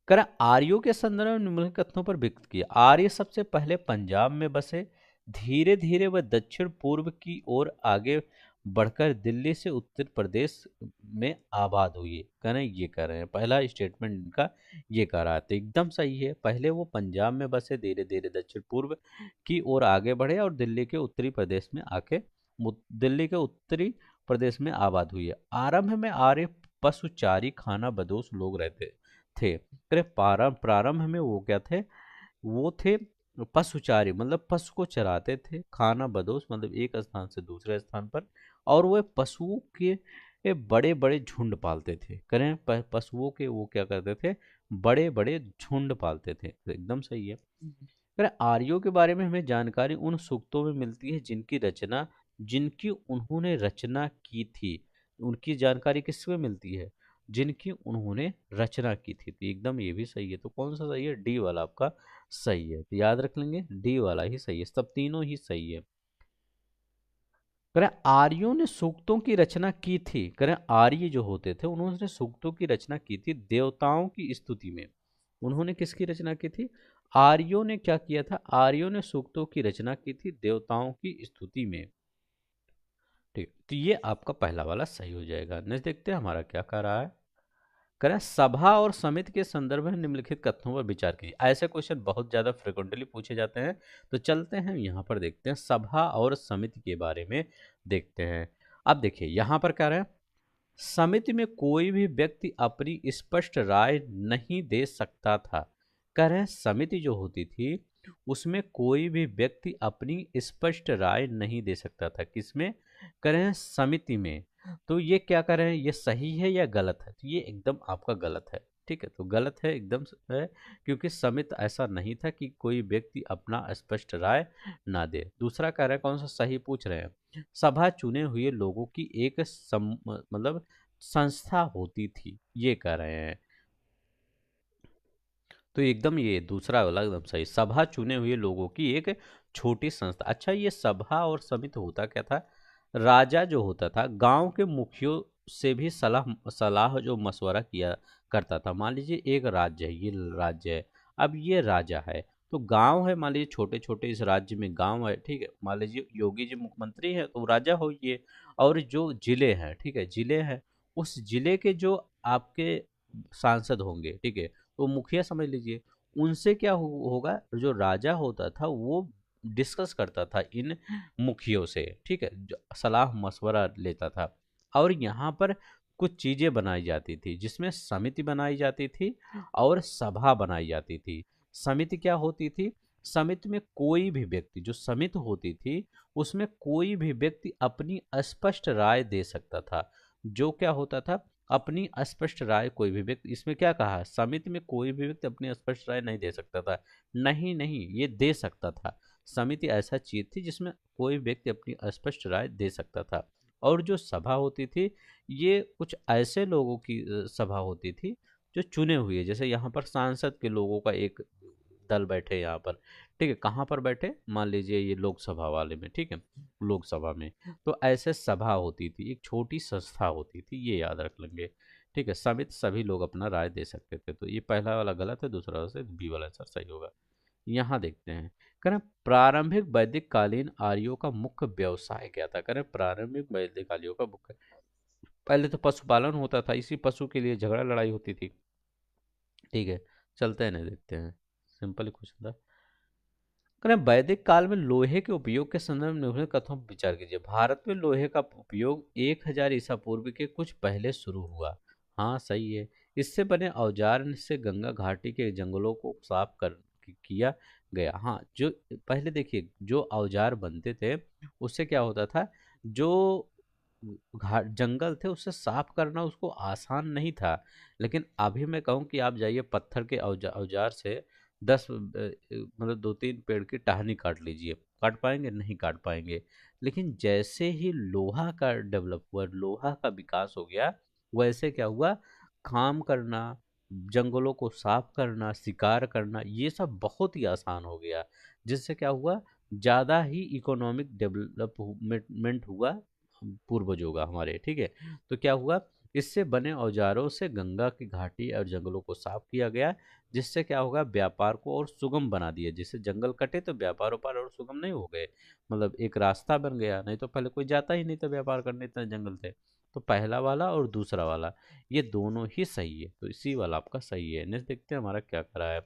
कर आर्यों के संदर्भ में निम्नलिखित कथनों पर व्यक्त किया। आर्य सबसे पहले पंजाब में बसे, धीरे धीरे वह दक्षिण पूर्व की ओर आगे बढ़कर दिल्ली से उत्तर प्रदेश में आबाद हुए। कहना ये कह रहे हैं, पहला स्टेटमेंट इनका ये कह रहा है, तो एकदम सही है। पहले वो पंजाब में बसे, धीरे धीरे दक्षिण पूर्व की ओर आगे बढ़े और दिल्ली के उत्तरी प्रदेश में आके दिल्ली के उत्तरी प्रदेश में आबाद हुई है। आरंभ में आर्य पशुचारी खाना बदोश लोग रहते थे। अरे प्रारंभ में वो क्या थे, वो थे पशुचारी, मतलब पशु को चराते थे, खाना बदोश मतलब एक स्थान से दूसरे स्थान पर, और वो पशुओं के बड़े बड़े झुंड पालते थे। करें, पशुओं के वो क्या करते थे, बड़े बड़े झुंड पालते थे। तो एकदम सही है। करें, आर्यों के बारे में हमें जानकारी उन सूक्तों में मिलती है जिनकी उन्होंने रचना की थी। उनकी जानकारी किसमें मिलती है, जिनकी उन्होंने रचना की थी। तो एकदम ये भी सही है। तो कौन सा सही है, डी वाला आपका सही है। तो याद रख लेंगे, डी वाला ही सही है, सब तीनों ही सही है। करें, आर्यों ने सूक्तों की रचना की थी। करें, आर्य जो होते थे उन्होंने सूक्तों की रचना की थी देवताओं की स्तुति में। उन्होंने किसकी रचना की थी, आर्यों ने क्या किया था, आर्यों ने सूक्तों की रचना की थी देवताओं की स्तुति में। ठीक, तो ये आपका पहला वाला सही हो जाएगा। नेक्स्ट देखते हैं हमारा क्या कह रहा है। करें सभा और समिति के संदर्भ में निम्नलिखित कथनों पर विचार कीजिए। ऐसे क्वेश्चन बहुत ज्यादा फ्रिक्वेंटली पूछे जाते हैं, तो चलते हैं यहाँ पर देखते हैं सभा और समिति के बारे में देखते हैं। अब देखिए यहाँ पर क्या रहे, समिति में कोई भी व्यक्ति अपनी स्पष्ट राय नहीं दे सकता था। कह रहे हैं समिति जो होती थी उसमें कोई भी व्यक्ति अपनी स्पष्ट राय नहीं दे सकता था। किसमें? कह रहे हैं समिति में। तो ये क्या कर रहे हैं, ये सही है या गलत है? तो ये एकदम आपका गलत है। ठीक है, तो गलत है एकदम है, क्योंकि समिति ऐसा नहीं था कि कोई व्यक्ति अपना स्पष्ट राय ना दे। दूसरा कह रहे हैं कौन सा सही पूछ रहे हैं, सभा चुने हुए लोगों की एक मतलब संस्था होती थी, ये कह रहे हैं। तो एकदम ये दूसरा वाला एकदम सही, सभा चुने हुए लोगों की एक छोटी संस्था। अच्छा, ये सभा और समिति होता क्या था, राजा जो होता था गांव के मुखियों से भी सलाह सलाह जो मशवरा किया करता था। मान लीजिए एक राज्य है, ये राज्य है, अब ये राजा है, तो गांव है, मान लीजिए छोटे छोटे इस राज्य में गांव है, ठीक है, मान लीजिए योगी जी मुख्यमंत्री है तो राजा हो ये, और जो जिले हैं, ठीक है, जिले हैं, उस जिले के जो आपके सांसद होंगे, ठीक है, तो मुखिया समझ लीजिए, उनसे क्या होगा, जो राजा होता था वो डिस्कस करता था इन मुखियों से, ठीक है, जो सलाह मशवरा लेता था। और यहाँ पर कुछ चीजें बनाई जाती थी, जिसमें समिति बनाई जाती थी और सभा बनाई जाती थी। समिति क्या होती थी, समिति में कोई भी व्यक्ति, जो समिति होती थी उसमें कोई भी व्यक्ति अपनी स्पष्ट राय दे सकता था। जो क्या होता था, अपनी स्पष्ट राय कोई भी व्यक्ति, इसमें क्या कहा, समिति में कोई भी व्यक्ति अपनी स्पष्ट राय नहीं दे सकता था। नहीं नहीं, ये दे सकता था। समिति ऐसा चीज थी जिसमें कोई व्यक्ति अपनी स्पष्ट राय दे सकता था। और जो सभा होती थी, ये कुछ ऐसे लोगों की सभा होती थी जो चुने हुए, जैसे यहाँ पर सांसद के लोगों का एक दल बैठे यहाँ पर, ठीक है, कहाँ पर बैठे, मान लीजिए ये लोकसभा वाले में, ठीक है, लोकसभा में। तो ऐसे सभा होती थी, एक छोटी संस्था होती थी, ये याद रख लेंगे। ठीक है, समिति सभी लोग अपना राय दे सकते थे। तो ये पहला वाला गलत है, दूसरा वाला से बी वाला आंसर सही होगा। यहाँ देखते हैं, करें प्रारंभिक वैदिक कालीन आर्यों का मुख्य व्यवसाय क्या था। करें प्रारंभिक वैदिक आर्यों का मुख्य, पहले तो पशुपालन होता था, इसी पशु के लिए झगड़ा लड़ाई होती थी। ठीक है, चलते हैं, नहीं देखते हैं, सिंपल क्वेश्चन था। करें वैदिक काल में लोहे के उपयोग के संदर्भ में निम्नलिखित कथनों पर विचार कीजिए। भारत में लोहे का उपयोग 1000 ईसा पूर्व के कुछ पहले शुरू हुआ। हाँ सही है। इससे बने औजार से गंगा घाटी के जंगलों को साफ कर किया गया। हाँ, जो पहले देखिए जो औजार बनते थे उससे क्या होता था, जो घाट जंगल थे उसे साफ करना उसको आसान नहीं था। लेकिन अभी मैं कहूँ कि आप जाइए पत्थर के औजार से 10 मतलब 2-3 पेड़ की टहनी काट लीजिए, काट पाएंगे? नहीं काट पाएंगे। लेकिन जैसे ही लोहा का डेवलप हुआ, लोहा का विकास हो गया, वैसे क्या हुआ, काम करना, जंगलों को साफ करना, शिकार करना, ये सब बहुत ही आसान हो गया। जिससे क्या हुआ, ज़्यादा ही इकोनॉमिक डेवलपमेंट हुआ पूर्वजों का हमारे। ठीक है, तो क्या हुआ, इससे बने औजारों से गंगा की घाटी और जंगलों को साफ किया गया, जिससे क्या होगा, व्यापार को और सुगम बना दिया। जिससे जंगल कटे तो व्यापार व्यापार और सुगम नहीं हो गए, मतलब एक रास्ता बन गया, नहीं तो पहले कोई जाता ही नहीं था व्यापार करने, इतने जंगल थे। तो पहला वाला और दूसरा वाला ये दोनों ही सही है, तो इसी वाला आपका सही है। नेक्स्ट देखते हैं हमारा क्या करा है।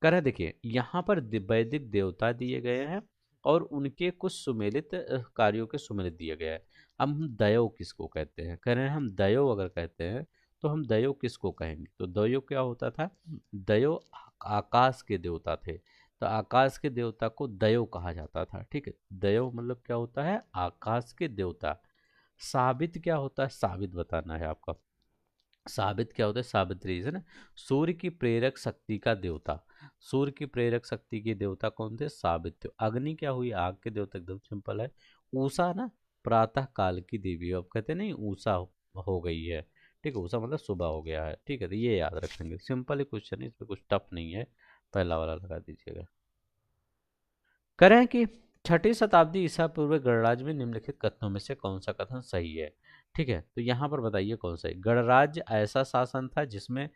करा देखिए, यहाँ पर वैदिक देवता दिए गए हैं और उनके कुछ सुमेलित कार्यों के सुमेलित दिए गए हैं। अब हम दयो किसको कहते हैं, कह रहे हैं हम दयो अगर कहते हैं तो हम दयो किसको कहेंगे, तो दयो क्या होता था, दयो आकाश के देवता थे, तो आकाश के देवता को दयो कहा जाता था। ठीक है, दयो मतलब क्या होता है, आकाश के देवता। साबित क्या होता है, साबित बताना है आपका। साबित क्या होता है, सावित्री है ना, सूर्य की प्रेरक शक्ति का देवता। सूर्य की प्रेरक शक्ति के देवता कौन थे, सावित्री। अग्नि क्या हुई, आग के देवता, एकदम सिंपल है। उषा ना, प्रातः काल की देवी, अब कहते नहीं उषा हो गई है। ठीक है, उषा मतलब सुबह हो गया है। ठीक है, तो ये याद रखेंगे, सिंपल ही क्वेश्चन है, इसमें कुछ टफ नहीं है। पहला वाला लगा दीजिएगा। करें कि 6ठी शताब्दी ईसा पूर्व गणराज्य में निम्नलिखित कथनों में से कौन सा कथन सही है। ठीक है, तो यहाँ पर बताइए कौन सा है। गणराज्य ऐसा शासन था जिसमें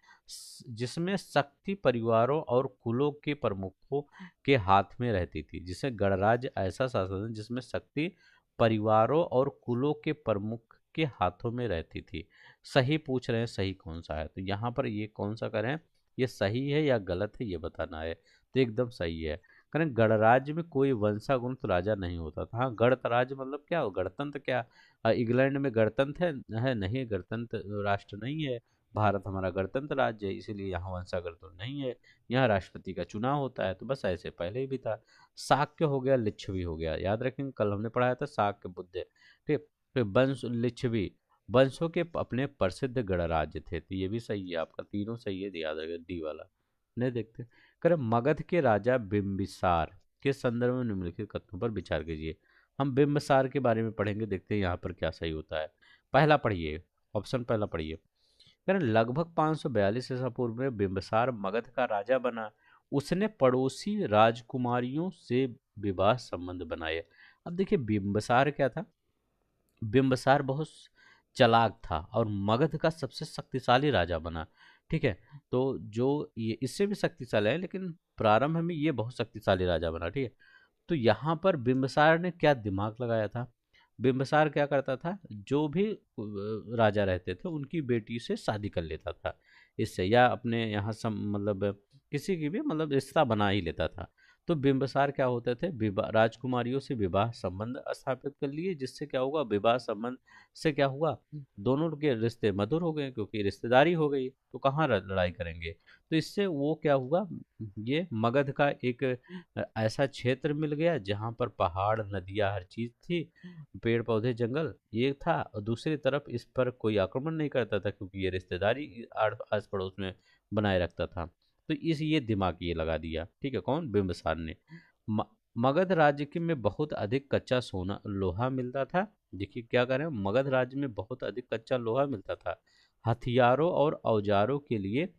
जिसमें शक्ति परिवारों और कुलों के प्रमुखों के हाथ में रहती थी। जिसे गणराज्य ऐसा शासन है जिसमें शक्ति परिवारों और कुलों के प्रमुख के हाथों में रहती थी। सही पूछ रहे हैं, सही कौन सा है, तो यहाँ पर ये कौन सा करें, ये सही है या गलत है ये बताना है। तो एकदम सही है। करें गणराज्य में कोई वंशागुप्त राजा नहीं होता था। हाँ, गणराज्य मतलब क्या हो, गणतंत्र क्या, इंग्लैंड में गणतंत्र है नहीं, गणतंत्र राष्ट्र नहीं है। भारत हमारा गणतंत्र राज्य है, इसीलिए यहाँ वंशागत तो नहीं है। यहाँ राष्ट्रपति का चुनाव होता है, तो बस ऐसे पहले ही भी था। शाक्य हो गया, लिच्छवी हो गया, याद रखेंगे कल हमने पढ़ाया था शाक्य बुद्ध, ठीक। फिर वंश लिच्छवी, वंशों के अपने प्रसिद्ध गणराज्य थे, तो ये भी सही है आपका, तीनों सही है, याद रखें डी वाला। नहीं देखते। कर मगध के राजा बिंबिसार के संदर्भ में निम्नलिखित कथनों पर विचार कीजिए। हम बिंबिसार के बारे में पढ़ेंगे, देखते हैं यहाँ पर क्या सही होता है। पहला पढ़िए, ऑप्शन पहला पढ़िए। करें लगभग 542 ईसा पूर्व में बिंबिसार मगध का राजा बना। उसने पड़ोसी राजकुमारियों से विवाह संबंध बनाए। अब देखिए बिंबिसार क्या था, बिंबिसार बहुत चालाक था और मगध का सबसे शक्तिशाली राजा बना, ठीक है। तो जो ये इससे भी शक्तिशाली है, लेकिन प्रारंभ में ये बहुत शक्तिशाली राजा बना, ठीक है। तो यहाँ पर बिंबिसार ने क्या दिमाग लगाया था, बिंबिसार क्या करता था, जो भी राजा रहते थे उनकी बेटी से शादी कर लेता था, इससे या अपने यहाँ सम मतलब किसी की भी मतलब रिश्ता बना ही लेता था। तो बिंबिसार क्या होते थे, विवाह राजकुमारियों से विवाह संबंध स्थापित कर लिए, जिससे क्या होगा, विवाह संबंध से क्या हुआ, दोनों के रिश्ते मधुर हो गए, क्योंकि रिश्तेदारी हो गई, तो कहाँ लड़ाई करेंगे। तो इससे वो क्या हुआ, ये मगध का एक ऐसा क्षेत्र मिल गया जहाँ पर पहाड़, नदियाँ, हर चीज़ थी, पेड़ पौधे, जंगल ये था, और दूसरी तरफ इस पर कोई आक्रमण नहीं करता था, क्योंकि ये रिश्तेदारी आस पड़ोस में बनाए रखता था। तो इस ये दिमाग ये लगा दिया, ठीक है, कौन, बिंबिसार ने। म- मगध राज्य के में बहुत अधिक कच्चा सोना लोहा मिलता था। देखिए क्या करें, मगध राज्य में बहुत अधिक कच्चा लोहा मिलता था। हथियारों और औजारों के लिए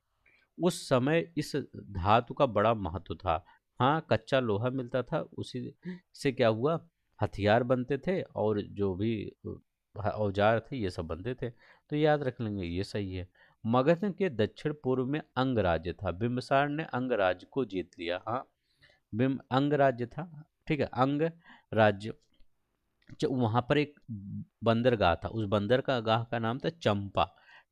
उस समय इस धातु का बड़ा महत्व था। हाँ, कच्चा लोहा मिलता था, उसी से क्या हुआ, हथियार बनते थे, और जो भी औजार थे ये सब बनते थे। तो याद रख लेंगे, ये सही है। मगध के दक्षिण पूर्व में अंग राज्य था। बिंबिसार ने अंग राज्य को जीत लिया। हाँ, बिंब अंग राज्य था, ठीक है, अंग राज्य। जो वहां पर एक बंदरगाह था, उस बंदरगाह का नाम था चंपा,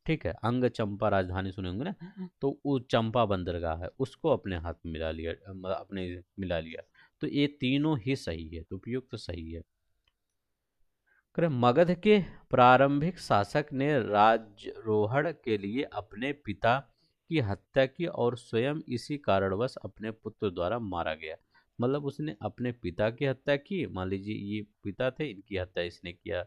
ठीक है, अंग चंपा राजधानी सुने होंगे ना, तो वो चंपा बंदरगाह है, उसको अपने हाथ में मिला लिया, अपने मिला लिया। तो ये तीनों ही सही है, तो उपयुक्त तो सही है। मगध के प्रारंभिक शासक ने राज्यारोहण के लिए अपने पिता की हत्या की और स्वयं इसी कारणवश अपने पुत्र द्वारा मारा गया। मतलब उसने अपने पिता की हत्या की, मान लीजिए ये पिता थे, इनकी हत्या इसने किया,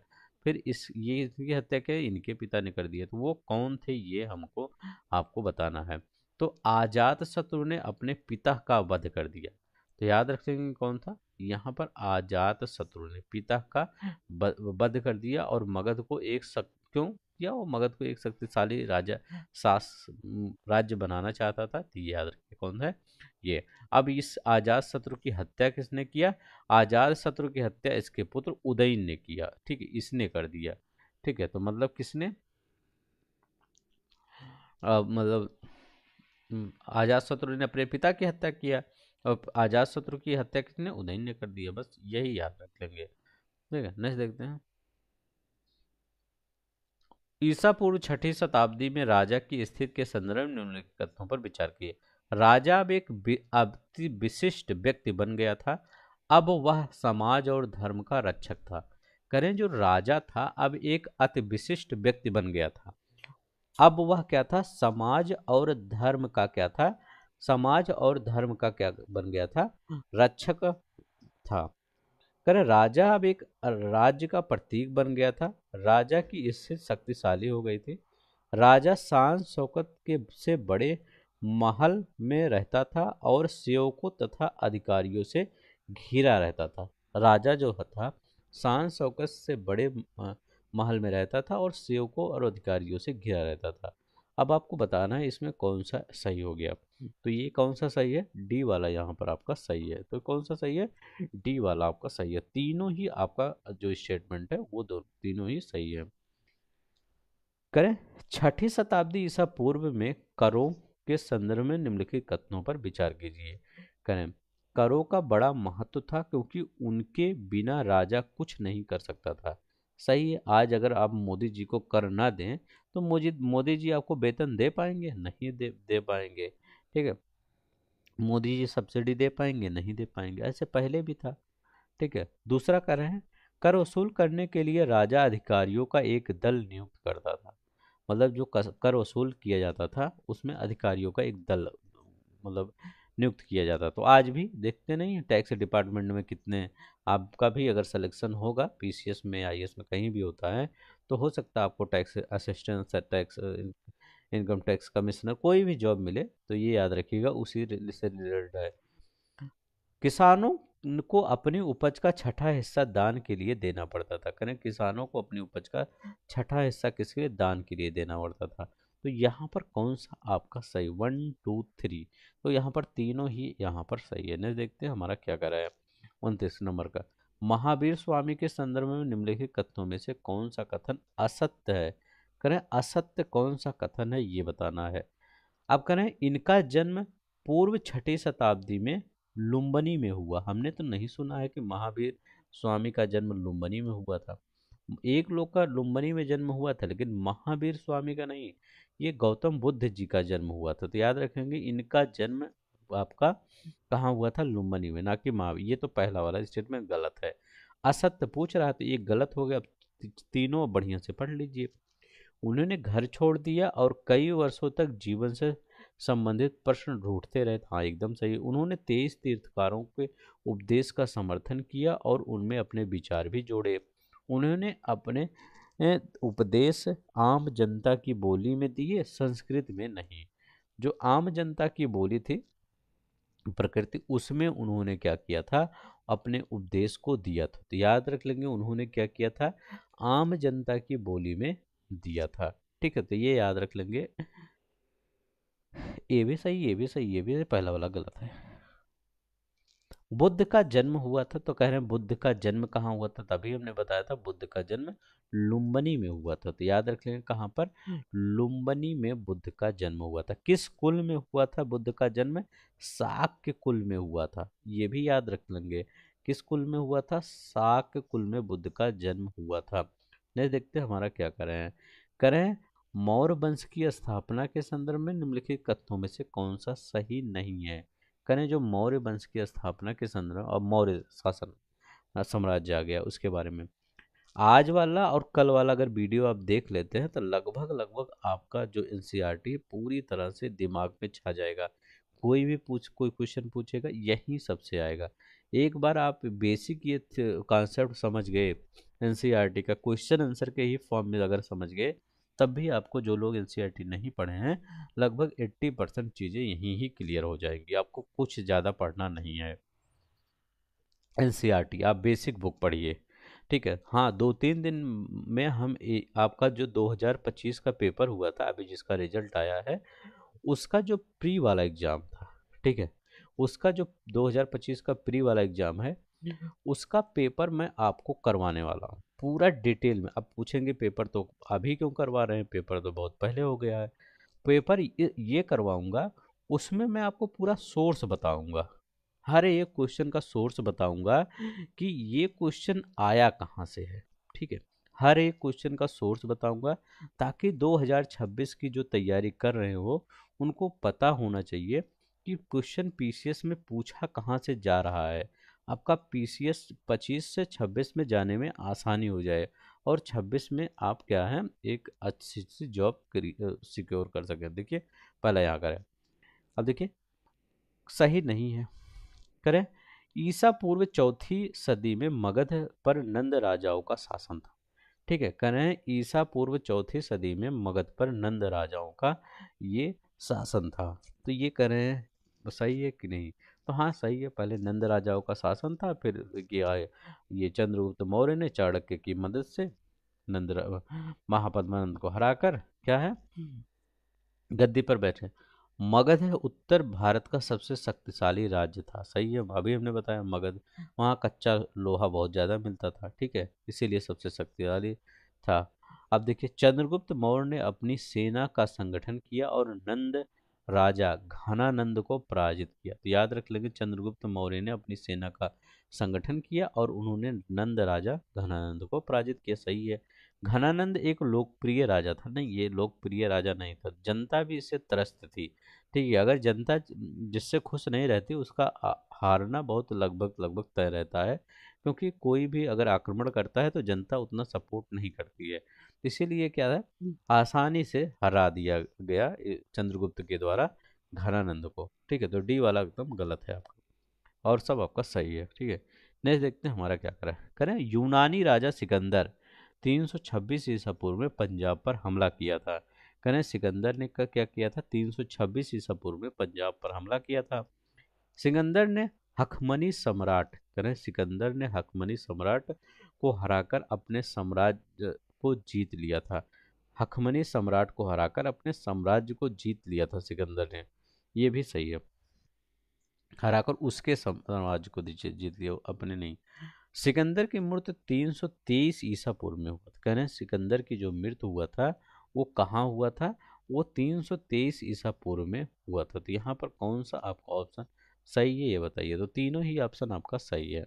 फिर इस ये इसकी हत्या क्या इनके पिता ने कर दिया, तो वो कौन थे ये हमको आपको बताना है। तो अजात शत्रु ने अपने पिता का वध कर दिया, तो याद रखेंगे कौन था, यहाँ पर अजात शत्रु ने पिता का वध कर दिया, और मगध को एक क्यों किया, वो मगध को एक शक्तिशाली राजा राज्य बनाना चाहता था, तो ये याद रखिए कौन है ये। अब इस आजाद शत्रु की हत्या किसने किया, आजाद शत्रु की हत्या इसके पुत्र उदयन ने किया, ठीक है, इसने कर दिया, ठीक है। तो मतलब किसने, मतलब आजाद शत्रु ने अपने पिता की हत्या किया, और आजाद शत्रु की हत्या किसने, उदयन ने कर दिया, बस यही याद रख लेंगे, ठीक है। नेक्स्ट देखते हैं। ईसा पूर्व छठी शताब्दी में राजा की स्थिति के संदर्भ में निम्नलिखित कथनों पर विचार किए। राजा अब एक अति विशिष्ट व्यक्ति बन गया था। अब वह समाज और धर्म का रक्षक था। करें जो राजा था अब एक अति विशिष्ट व्यक्ति बन गया था। अब वह क्या था, समाज और धर्म का क्या था, समाज और धर्म का क्या बन गया था, रक्षक था। करे राजा अब एक राज्य का प्रतीक बन गया था। राजा की स्थिति शक्तिशाली हो गई थी। राजा शान शौकत के से बड़े महल में रहता था और सेवकों तथा अधिकारियों से घिरा रहता था। राजा जो था शान शौकत से बड़े महल में रहता था और सेवकों और अधिकारियों से घिरा रहता था। अब आपको बताना है इसमें कौन सा सही हो गया। तो ये कौन सा सही है, डी वाला यहाँ पर आपका सही है। तो कौन सा सही है, डी वाला आपका सही है। तीनों ही आपका जो स्टेटमेंट है वो दो तीनों ही सही है। करें छठी शताब्दी ईसा पूर्व में करों के संदर्भ में निम्नलिखित कथनों पर विचार कीजिए। करें करों का बड़ा महत्व था क्योंकि उनके बिना राजा कुछ नहीं कर सकता था। सही है, आज अगर आप मोदी जी को कर ना दें तो मोदी मोदी जी आपको वेतन दे पाएंगे? नहीं दे दे पाएंगे। ठीक है। मोदी जी सब्सिडी दे पाएंगे? नहीं दे पाएंगे। ऐसे पहले भी था। ठीक है। दूसरा कर रहे हैं, कर वसूल करने के लिए राजा अधिकारियों का एक दल नियुक्त करता था। मतलब जो कर वसूल किया जाता था उसमें अधिकारियों का एक दल मतलब नियुक्त किया जाता। तो आज भी देखते नहीं है टैक्स डिपार्टमेंट में कितने, आपका भी अगर सिलेक्शन होगा पीसीएस में, आईएएस में, कहीं भी होता है, तो हो सकता है आपको tax assistant, tax income tax commissioner, कोई भी जॉब मिले तो ये याद रखिएगा उसी से रिलेटेड है। किसानों को अपनी उपज का छठा हिस्सा दान के लिए देना पड़ता था। करें, किसानों को अपनी उपज का छठा हिस्सा किसके लिए? दान के लिए देना पड़ता था। तो यहाँ पर कौन सा आपका सही? 1 2 3। तो यहाँ पर तीनों ही यहाँ पर सही है। नेक्स्ट देखते हैं हमारा क्या कर रहा है। 29 नंबर का, महावीर स्वामी के संदर्भ में निम्नलिखित कथनों में से कौन सा कथन असत्य है? करें, असत्य कौन सा कथन है ये बताना है। अब करें, इनका जन्म पूर्व छठी शताब्दी में लुम्बिनी में हुआ। हमने तो नहीं सुना है कि महावीर स्वामी का जन्म लुम्बिनी में हुआ था। एक लोग का लुम्बिनी में जन्म हुआ था, लेकिन महावीर स्वामी का नहीं। ये गौतम बुद्ध जी का जन्म हुआ था। तो याद रखेंगे इनका जन्म आपका कहाँ हुआ था? लुम्बिनी में, ना कि महावीर। ये तो पहला वाला स्टेटमेंट गलत है। असत्य पूछ रहा है तो ये गलत हो गया। अब तीनों बढ़िया से पढ़ लीजिए। उन्होंने घर छोड़ दिया और कई वर्षों तक जीवन से संबंधित प्रश्न ढूंढते रहे। हाँ, एकदम सही। उन्होंने 23 तीर्थकारों के उपदेश का समर्थन किया और उनमें अपने विचार भी जोड़े। उन्होंने अपने उपदेश आम जनता की बोली में दिए, संस्कृत में नहीं। जो आम जनता की बोली थी प्रकृति, उसमें उन्होंने क्या किया था? अपने उपदेश को दिया था। तो याद रख लेंगे उन्होंने क्या किया था? आम जनता की बोली में दिया था। ठीक है, तो ये याद रख लेंगे। ये भी सही, ये भी सही, ये भी सही, पहला वाला गलत है। बुद्ध का जन्म हुआ था, तो कह रहे हैं बुद्ध का जन्म कहाँ हुआ था? तभी हमने बताया था बुद्ध का जन्म लुम्बिनी में हुआ था। तो याद रख लेंगे कहाँ पर? लुम्बिनी में बुद्ध का जन्म हुआ था। किस कुल में हुआ था बुद्ध का जन्म? शाक्य कुल में हुआ था। ये भी याद रख लेंगे। किस कुल में हुआ था? शाक्य कुल में बुद्ध का जन्म हुआ था। नहीं, देखते हमारा क्या करें। मौर्य वंश की स्थापना के संदर्भ में निम्नलिखित कथनों में से कौन सा सही नहीं है? करें, जो मौर्य वंश की स्थापना के संदर्भ और मौर्य शासन साम्राज्य आ गया उसके बारे में। आज वाला और कल वाला अगर वीडियो आप देख लेते हैं तो लगभग लगभग आपका जो एनसीईआरटी पूरी तरह से दिमाग में छा जाएगा। कोई क्वेश्चन पूछेगा यही सबसे आएगा। एक बार आप बेसिक ये कॉन्सेप्ट समझ गए, एनसीईआरटी का क्वेश्चन आंसर के ही फॉर्म में अगर समझ गए, तब भी आपको, जो लोग एनसीईआरटी नहीं पढ़े हैं, लगभग 80% चीज़ें यहीं ही क्लियर हो जाएंगी। आपको कुछ ज़्यादा पढ़ना नहीं है। एनसीईआरटी आप बेसिक बुक पढ़िए। ठीक है। हाँ, 2 3 दिन में हम आपका जो 2025 का पेपर हुआ था, अभी जिसका रिजल्ट आया है, उसका जो प्री वाला एग्ज़ाम था, ठीक है, उसका जो 2025 का प्री वाला एग्ज़ाम है, उसका पेपर मैं आपको करवाने वाला हूँ पूरा डिटेल में। अब पूछेंगे पेपर तो अभी क्यों करवा रहे हैं, पेपर तो बहुत पहले हो गया है। पेपर ये करवाऊंगा, उसमें मैं आपको पूरा सोर्स बताऊंगा, हर एक क्वेश्चन का सोर्स बताऊंगा कि ये क्वेश्चन आया कहाँ से है। ठीक है, हर एक क्वेश्चन का सोर्स बताऊंगा, ताकि 2026 की जो तैयारी कर रहे हो उनको पता होना चाहिए कि क्वेश्चन पीसीएस में पूछा कहाँ से जा रहा है। आपका पीसीएस 25 से 26 में जाने में आसानी हो जाए, और 26 में आप क्या है, एक अच्छी सी जॉब सिक्योर कर सकें। देखिए पहला यहाँ करें। अब देखिए सही नहीं है। करें, ईसा पूर्व 4वीं सदी में मगध पर नंद राजाओं का शासन था। ठीक है, करें, ईसा पूर्व 4वीं सदी में मगध पर नंद राजाओं का ये शासन था। तो ये करें सही है कि नहीं? तो हाँ सही है। पहले नंद राजाओं का शासन था, फिर ये आए, ये चंद्रगुप्त मौर्य ने चाणक्य की मदद से महापद्मानंद को हराकर क्या है, गद्दी पर बैठे। मगध है उत्तर भारत का सबसे शक्तिशाली राज्य था। सही है, अभी हमने बताया मगध, वहाँ कच्चा लोहा बहुत ज़्यादा मिलता था। ठीक है, इसीलिए सबसे शक्तिशाली था। अब देखिए, चंद्रगुप्त मौर्य ने अपनी सेना का संगठन किया और नंद राजा घनानंद को पराजित किया। तो याद रख लेंगे, चंद्रगुप्त मौर्य ने अपनी सेना का संगठन किया और उन्होंने नंद राजा घनानंद को पराजित किया। सही है। घनानंद एक लोकप्रिय राजा था। नहीं, ये लोकप्रिय राजा नहीं था, जनता भी इससे त्रस्त थी। ठीक है, अगर जनता जिससे खुश नहीं रहती उसका हारना बहुत लगभग लगभग तय रहता है, क्योंकि कोई भी अगर आक्रमण करता है तो जनता उतना सपोर्ट नहीं करती है। इसीलिए क्या है, आसानी से हरा दिया गया चंद्रगुप्त के द्वारा घनानंद को। ठीक है, तो डी वाला एकदम गलत है आपका, और सब आपका सही है। ठीक है, नेक्स्ट देखते हैं हमारा क्या करें। करें, यूनानी राजा सिकंदर 326 ईसा पूर्व में पंजाब पर हमला किया था। करें, सिकंदर ने क्या किया था, 326 ईसा पूर्व में पंजाब पर हमला किया था। सिकंदर ने हकमनी सम्राट, करें सिकंदर ने हकमनी सम्राट को हराकर अपने साम्राज्य को जीत लिया था। हकमनी सम्राट को हराकर अपने साम्राज्य को जीत लिया था सिकंदर ने, ये भी सही है। हराकर उसके साम्राज्य को जीत लिया, अपने नहीं। सिकंदर की मृत्यु 323 ईसा पूर्व में हुआ था। कह रहे हैं सिकंदर की जो मृत्यु हुआ था वो कहाँ हुआ था, वो 323 ईसा पूर्व में हुआ था। तो यहाँ पर कौन सा आपका ऑप्शन सही है ये बताइए। तो तीनों ही ऑप्शन आपका सही है।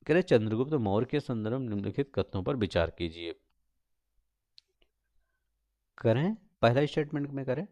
कह रहे चंद्रगुप्त मौर्य के संदर्भ में निम्नलिखित कथनों पर विचार कीजिए। करें, पहला स्टेटमेंट में करें,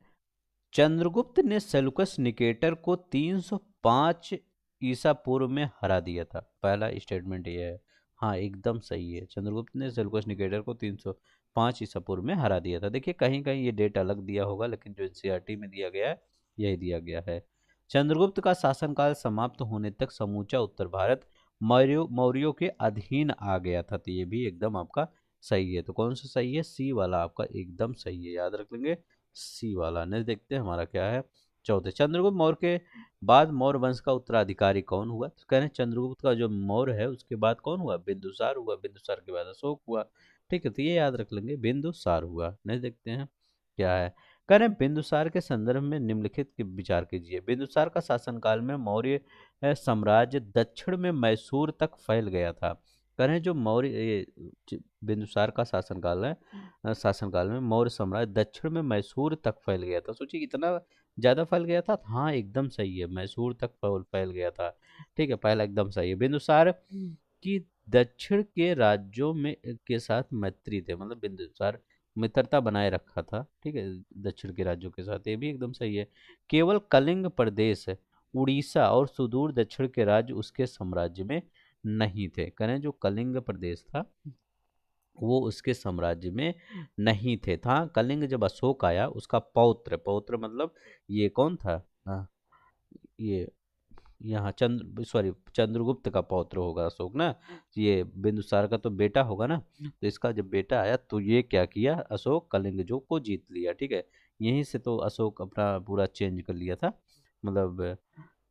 चंद्रगुप्त ने सेल्यूकस निकेटर को 305 ईसा पूर्व में हरा दिया था। पहला स्टेटमेंट ये है, हाँ एकदम सही है। चंद्रगुप्त ने सेल्यूकस निकेटर को 305 ईसा पूर्व में हरा दिया था। देखिए कहीं कहीं ये डेट अलग दिया होगा, लेकिन जो एनसीईआरटी में दिया गया है यही दिया गया है। चंद्रगुप्त का शासनकाल समाप्त होने तक समूचा उत्तर भारत मौर्यों के अधीन आ गया था। तो ये भी एकदम आपका सही है। तो कौन सा सही है, सी वाला आपका एकदम सही है, याद रख लेंगे सी वाला। नेक्स्ट देखते हैं हमारा क्या है। चौथे, चंद्रगुप्त मौर्य के बाद मौर्य वंश का उत्तराधिकारी कौन हुआ। तो कह रहे हैं चंद्रगुप्त का जो मौर्य है उसके बाद कौन हुआ, बिंदुसार हुआ। बिंदुसार के बाद अशोक हुआ। ठीक है, तो ये याद रख लेंगे, बिंदुसार हुआ। नेक्स्ट देखते हैं क्या है। कह रहे हैं बिंदुसार के संदर्भ में निम्नलिखित के विचार कीजिए। बिंदुसार का शासनकाल में मौर्य साम्राज्य दक्षिण में मैसूर तक फैल गया था। कह रहे हैं जो मौर्य बिंदुसार का शासनकाल है, शासनकाल में मौर्य साम्राज्य दक्षिण में मैसूर तक फैल गया था। सोचिए इतना ज्यादा फैल गया था। हाँ एकदम सही है, मैसूर तक फैल गया था। ठीक है, पहला एकदम सही है। बिंदुसार की दक्षिण के राज्यों में के साथ मैत्री थे, मतलब बिंदुसार मित्रता बनाए रखा था। ठीक है, दक्षिण के राज्यों के साथ, ये भी एकदम सही है। केवल कलिंग प्रदेश, उड़ीसा और सुदूर दक्षिण के राज्य उसके साम्राज्य में नहीं थे। करें जो कलिंग प्रदेश था वो उसके साम्राज्य में नहीं थे। था कलिंग जब अशोक आया, उसका पौत्र, पौत्र मतलब ये कौन था, हाँ, ये यहाँ चंद्रगुप्त का पौत्र होगा अशोक ना। ये बिंदुसार का तो बेटा होगा ना। तो इसका जब बेटा आया तो ये क्या किया, अशोक कलिंग जो को जीत लिया। ठीक है, यहीं से तो अशोक अपना पूरा चेंज कर लिया था, मतलब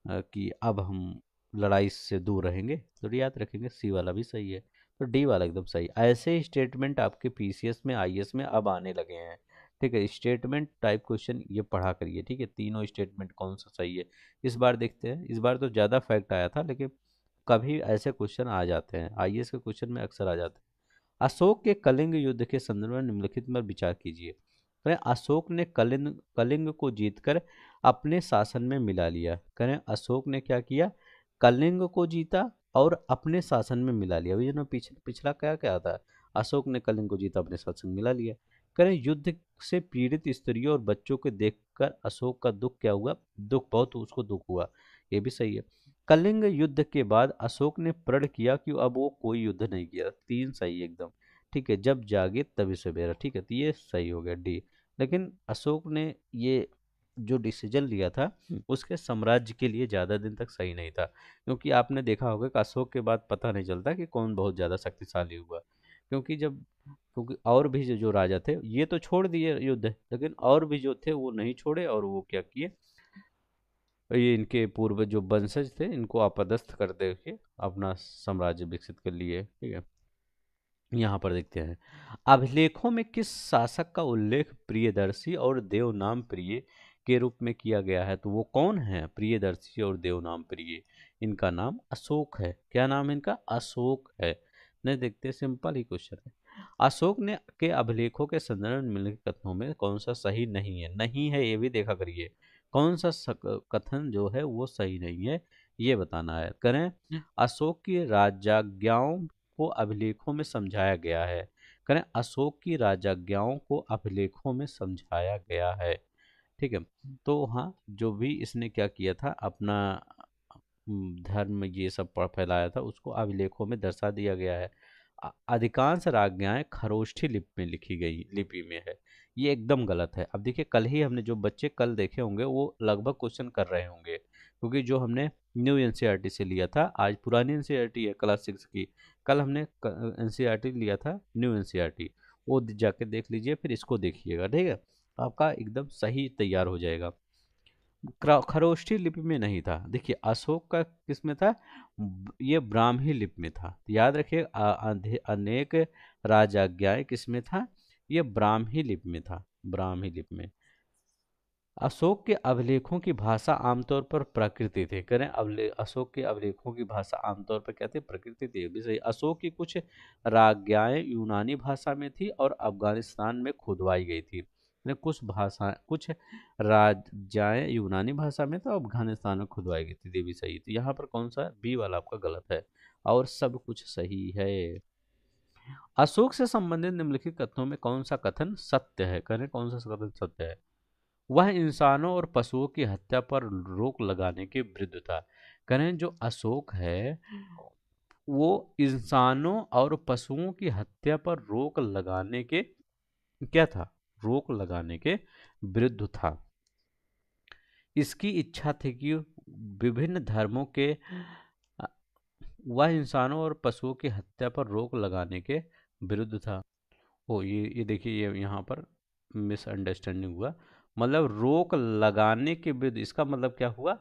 कि अब हम लड़ाई से दूर रहेंगे। तो याद रखेंगे सी वाला भी सही है। तो डी वाला एकदम सही। ऐसे स्टेटमेंट आपके पीसीएस में, आईएएस में अब आने लगे हैं। ठीक है, स्टेटमेंट टाइप क्वेश्चन ये पढ़ा करिए। ठीक है, तीनों स्टेटमेंट कौन सा सही है इस बार देखते हैं। इस बार तो ज़्यादा फैक्ट आया था, लेकिन कभी ऐसे क्वेश्चन आ जाते हैं, आईएएस के क्वेश्चन में अक्सर आ जाते हैं। अशोक के कलिंग युद्ध के संदर्भ में निम्नलिखित पर विचार कीजिए। करें अशोक ने कलिंग कलिंग को जीतकर अपने शासन में मिला लिया। करें अशोक ने क्या किया, कलिंग को जीता और अपने शासन में मिला लिया। ये ना पिछला क्या क्या था, अशोक ने कलिंग को जीता अपने शासन में मिला लिया। करें युद्ध से पीड़ित स्त्रियों और बच्चों को देखकर अशोक का दुख क्या हुआ, दुख बहुत उसको दुख हुआ। ये भी सही है। कलिंग युद्ध के बाद अशोक ने प्रण किया कि अब वो कोई युद्ध नहीं किया। तीन सही एकदम। ठीक है, जब जागे तभी सवेरा। ठीक है, तो ये सही हो गया डी। लेकिन अशोक ने ये जो डिसीजन लिया था उसके साम्राज्य के लिए ज़्यादा दिन तक सही नहीं था, क्योंकि आपने देखा होगा कि अशोक के बाद पता नहीं चलता कि कौन बहुत ज़्यादा शक्तिशाली हुआ। क्योंकि और भी जो राजा थे ये तो छोड़ दिए युद्ध, लेकिन और भी जो थे वो नहीं छोड़े, और वो क्या किए, ये इनके पूर्व जो वंशज थे इनको अपदस्थ कर दे के अपना साम्राज्य विकसित कर लिए। ठीक है, यहाँ पर देखते हैं अभिलेखों में किस शासक का उल्लेख प्रियदर्शी और देवनाम प्रिय के रूप में किया गया है। तो वो कौन है, प्रियदर्शी और देवनाम प्रिय, इनका नाम अशोक है। क्या नाम है इनका, अशोक है। नहीं देखते, सिंपल ही क्वेश्चन है। अशोक ने के अभिलेखों के संदर्भ में निम्नलिखित कथनों में कौन सा सही नहीं है, नहीं है ये भी देखा करिए। कौन सा कथन जो है वो सही नहीं है ये बताना है। करें अशोक की राजज्ञाओं को अभिलेखों में समझाया गया है। करें अशोक की राजज्ञाओं को अभिलेखों में समझाया गया है। ठीक है। तो हाँ, जो भी इसने क्या किया था, अपना धर्म ये सब फैलाया था, उसको अभिलेखों में दर्शा दिया गया है। अधिकांश राज्ञाएं खरोष्ठी लिपि में लिखी गई लिपि में है। ये एकदम गलत है। अब देखिए, कल ही हमने जो बच्चे कल देखे होंगे वो लगभग क्वेश्चन कर रहे होंगे, क्योंकि जो हमने न्यू एनसीईआरटी से लिया था, आज पुरानी एनसीईआरटी है क्लास 6 की, कल हमने एनसीईआरटी लिया था न्यू एनसीईआरटी। वो जाके देख लीजिए, फिर इसको देखिएगा, ठीक है, आपका एकदम सही तैयार हो जाएगा। खरोष्ठी लिपि में नहीं था। देखिए, अशोक का किस में था, ये ब्राह्मी लिपि में था। तो याद रखिए, अनेक राजाज्ञाएं किस में था, ये ब्राह्मी लिपि में था, ब्राह्मी लिपि में। अशोक के अभिलेखों की भाषा आमतौर पर प्रकृति थी। करें अशोक के अभिलेखों की भाषा आमतौर पर क्या थी, प्रकृति थी, भी सही। अशोक की कुछ राज्ञाएं यूनानी भाषा में थी और अफगानिस्तान में खुदवाई गई थी। कुछ राज्याएं यूनानी भाषा में, तो अफगानिस्तान में खुदवाई गई थी, ये भी सही। तो यहाँ पर कौन सा बी वाला आपका गलत है, और सब कुछ सही है। अशोक से संबंधित निम्नलिखित कथनों में कौन सा कथन सत्य है, करें कौन सा कथन सत्य है। वह इंसानों और पशुओं की हत्या पर रोक लगाने के विरुद्ध था। करें जो अशोक है वो इंसानों और पशुओं की हत्या पर रोक लगाने के क्या था, रोक लगाने के विरुद्ध था। इसकी इच्छा थी कि विभिन्न धर्मों के अ, वह इंसानों और पशुओं की हत्या पर रोक लगाने के विरुद्ध था। ओ ये देखिए, ये यहाँ पर मिसअंडरस्टैंडिंग हुआ। मतलब रोक लगाने के विरुद्ध, इसका मतलब क्या हुआ,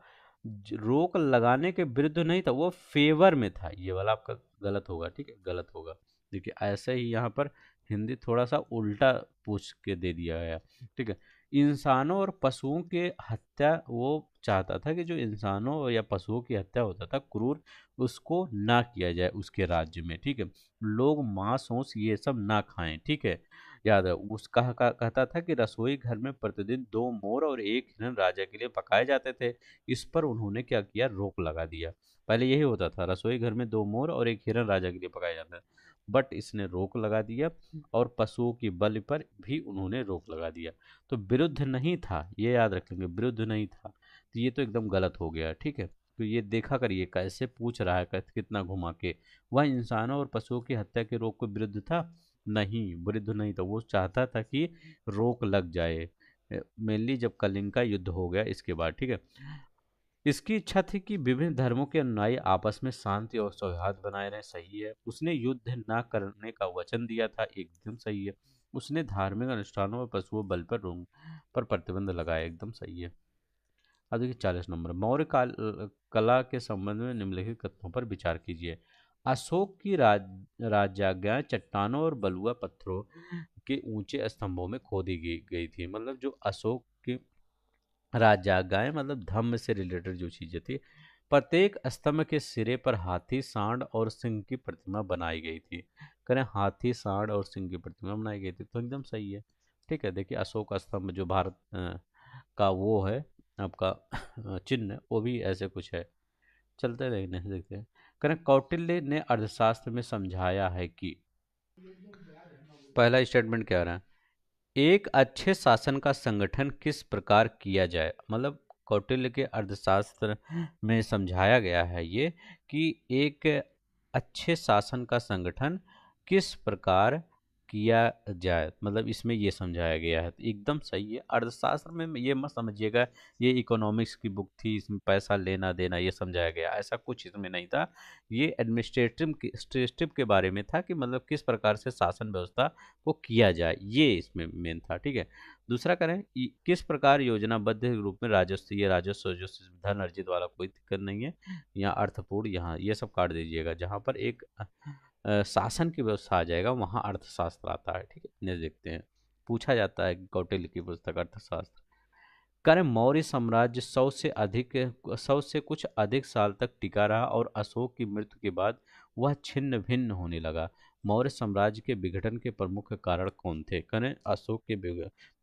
रोक लगाने के विरुद्ध नहीं था, वो फेवर में था। ये वाला आपका गलत होगा, ठीक है, गलत होगा। देखिए, ऐसे ही यहाँ पर हिंदी थोड़ा सा उल्टा पूछ के दे दिया गया, ठीक है। इंसानों और पशुओं के हत्या, वो चाहता था कि जो इंसानों या पशुओं की हत्या होता था क्रूर, उसको ना किया जाए उसके राज्य में, ठीक है। लोग मांस ओंस ये सब ना खाएं, ठीक है। याद है, उसका कहता था कि रसोई घर में प्रतिदिन 2 मोर और 1 हिरन राजा के लिए पकाए जाते थे। इस पर उन्होंने क्या किया, रोक लगा दिया। पहले यही होता था, रसोई घर में 2 मोर और 1 हिरन राजा के लिए पकाया जाता था, बट इसने रोक लगा दिया, और पशुओं की बलि पर भी उन्होंने रोक लगा दिया। तो विरुद्ध नहीं था, ये याद रख लेंगे, विरुद्ध नहीं था। तो ये तो एकदम गलत हो गया, ठीक है। तो ये देखा करिए कैसे पूछ रहा है, कितना घुमा के। वह इंसानों और पशुओं की हत्या के रोक के विरुद्ध था, नहीं, विरुद्ध नहीं था, वो चाहता था कि रोक लग जाए, मेनली जब कलिंग का युद्ध हो गया इसके बाद, ठीक है। इसकी इच्छा थी कि विभिन्न धर्मों के अनुयायी आपस में शांति और सौहार्द बनाए रहे, सही है। उसने युद्ध न करने का वचन दिया था, एकदम सही है। उसने धार्मिक अनुष्ठानों और पशुओं बल पर प्रतिबंध लगाया, एकदम सही है। अब देखिए 40 नंबर, कला के संबंध में निम्नलिखित कथनों पर विचार कीजिए। अशोक की राजज्ञाएं चट्टानों और बलुआ पत्थरों के ऊंचे स्तंभों में खोदी गई थी। मतलब जो अशोक की राजज्ञाएं, मतलब धम्म से रिलेटेड जो चीजें थी, प्रत्येक स्तंभ के सिरे पर हाथी, सांड और सिंह की प्रतिमा बनाई गई थी। करें हाथी, सांड और सिंह की प्रतिमा बनाई गई थी, तो एकदम सही है, ठीक है। देखिए, अशोक स्तंभ जो भारत का वो है आपका चिन्ह, वो भी ऐसे कुछ है। चलते देखने देखते हैं। करें कौटिल्य ने अर्थशास्त्र में समझाया है कि, पहला स्टेटमेंट क्या रहा है, एक अच्छे शासन का संगठन किस प्रकार किया जाए। मतलब कौटिल्य के अर्थशास्त्र में समझाया गया है ये, कि एक अच्छे शासन का संगठन किस प्रकार किया जाए, मतलब इसमें ये समझाया गया है। तो एकदम सही है। अर्थशास्त्र में ये मत समझिएगा ये इकोनॉमिक्स की बुक थी, इसमें पैसा लेना देना ये समझाया गया, ऐसा कुछ इसमें नहीं था। ये एडमिनिस्ट्रेटिव के बारे में था, कि मतलब किस प्रकार से शासन व्यवस्था को किया जाए, ये इसमें मेन था, ठीक है। दूसरा करें, किस प्रकार योजनाबद्ध रूप में राजस्व, ये राजस्व जो धन अर्जित वाला कोई दिक्कत नहीं है, यहाँ अर्थपूर्ण, यहाँ ये सब काट दीजिएगा। जहाँ पर एक शासन की व्यवस्था आ जाएगा, वहाँ अर्थशास्त्र आता है, ठीक है। इन्हें देखते हैं, पूछा जाता है कि कौटिल्य की पुस्तक अर्थशास्त्र। करें मौर्य साम्राज्य 100 से कुछ अधिक साल तक टिका रहा, और अशोक की मृत्यु के बाद वह छिन्न भिन्न होने लगा। मौर्य साम्राज्य के विघटन के प्रमुख कारण कौन थे। करें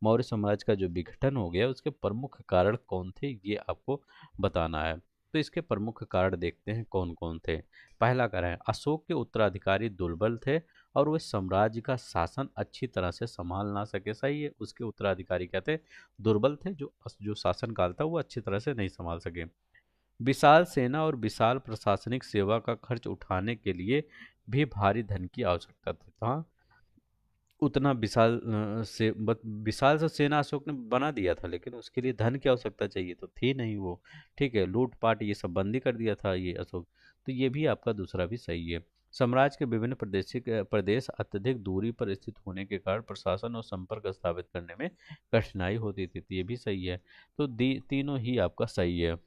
मौर्य साम्राज्य का जो विघटन हो गया उसके प्रमुख कारण कौन थे, ये आपको बताना है। तो इसके प्रमुख कारण देखते हैं कौन कौन थे। पहला कारण है अशोक के उत्तराधिकारी दुर्बल थे और वे साम्राज्य का शासन अच्छी तरह से संभाल ना सके। सही है, उसके उत्तराधिकारी क्या थे? दुर्बल थे, जो जो शासन काल था वो अच्छी तरह से नहीं संभाल सके। विशाल सेना और विशाल प्रशासनिक सेवा का खर्च उठाने के लिए भी भारी धन की आवश्यकता थी। तो हाँ, उतना विशाल विशाल सा सेना अशोक ने बना दिया था, लेकिन उसके लिए धन की आवश्यकता चाहिए तो थी नहीं वो। ठीक है, लूटपाट ये सब बंदी कर दिया था ये अशोक। तो ये भी आपका दूसरा भी सही है। साम्राज्य के विभिन्न प्रदेश अत्यधिक दूरी पर स्थित होने के कारण प्रशासन और संपर्क स्थापित करने में कठिनाई होती थी। तो ये भी सही है। तो तीनों ही आपका सही है।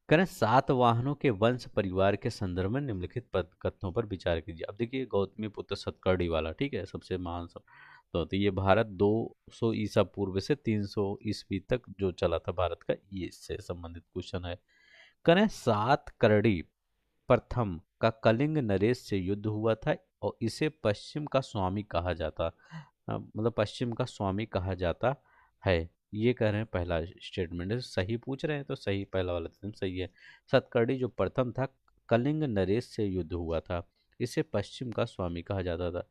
करें सातवाहनों के वंश परिवार के संदर्भ में निम्नलिखित कथनों पर विचार कीजिए। अब देखिए गौतमी पुत्र सतकर्णी वाला, ठीक है, सबसे महान सब। तो ये भारत 200 ईसा पूर्व से 300 ईस्वी तक जो चला था भारत का, ये इससे संबंधित क्वेश्चन है। करें सातकर्णी प्रथम का कलिंग नरेश से युद्ध हुआ था और इसे पश्चिम का स्वामी कहा जाता, मतलब पश्चिम का स्वामी कहा जाता है। ये कह रहे हैं पहला स्टेटमेंट है, सही पूछ रहे हैं तो सही, पहला वाला एकदम सही है। सतकर्णी जो प्रथम था, कलिंग नरेश से युद्ध हुआ था, इसे पश्चिम का स्वामी कहा जाता था।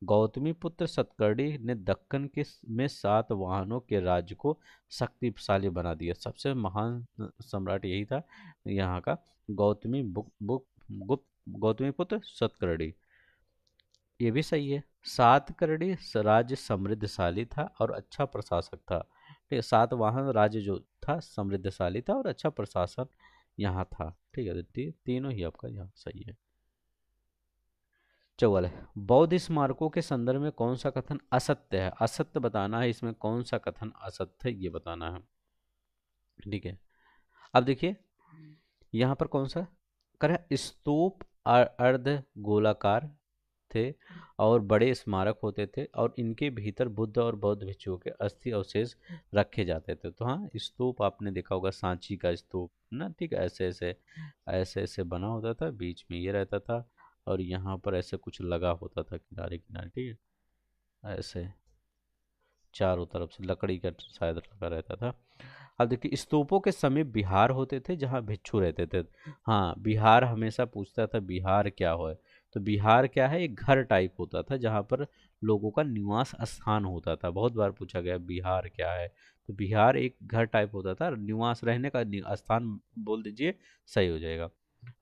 गौतमी पुत्र सतकर्णी ने दक्कन के में सातवाहनों के राज्य को शक्तिशाली बना दिया। सबसे महान सम्राट यही था यहाँ का, गौतमी बुक बुक गुप्त गौतमी पुत्र सतकर्णी। ये भी सही है। सातकर्णी राज्य समृद्धशाली था और अच्छा प्रशासक था। ठीक है, सातवाहन राज्य जो था समृद्धशाली था और अच्छा प्रशासन यहाँ था। ठीक है, तो तीनों ही आपका यहाँ सही है। 44 है, बौद्ध स्मारकों के संदर्भ में कौन सा कथन असत्य है? असत्य बताना है, इसमें कौन सा कथन असत्य है ये बताना है। ठीक है, अब देखिए यहाँ पर कौन सा करें, स्तूप अर्ध गोलाकार थे और बड़े स्मारक होते थे और इनके भीतर बुद्ध और बौद्ध भिक्षुओं के अस्थि अवशेष रखे जाते थे। तो हाँ, स्तूप आपने देखा होगा, सांची का स्तूप ना, ठीक है, ऐसे ऐसे ऐसे ऐसे बना होता था, बीच में ये रहता था और यहाँ पर ऐसे कुछ लगा होता था किनारे किनारे, ठीक है, ऐसे चारों तरफ से लकड़ी का शायद लगा रहता था। अब देखिए स्तूपों के समीप बिहार होते थे जहाँ भिक्षु रहते थे। हाँ, बिहार हमेशा पूछता था बिहार क्या हो। तो बिहार क्या है? एक घर टाइप होता था जहाँ पर लोगों का निवास स्थान होता था। बहुत बार पूछा गया बिहार क्या है, तो बिहार एक घर टाइप होता था, निवास रहने का स्थान बोल दीजिए, सही हो जाएगा।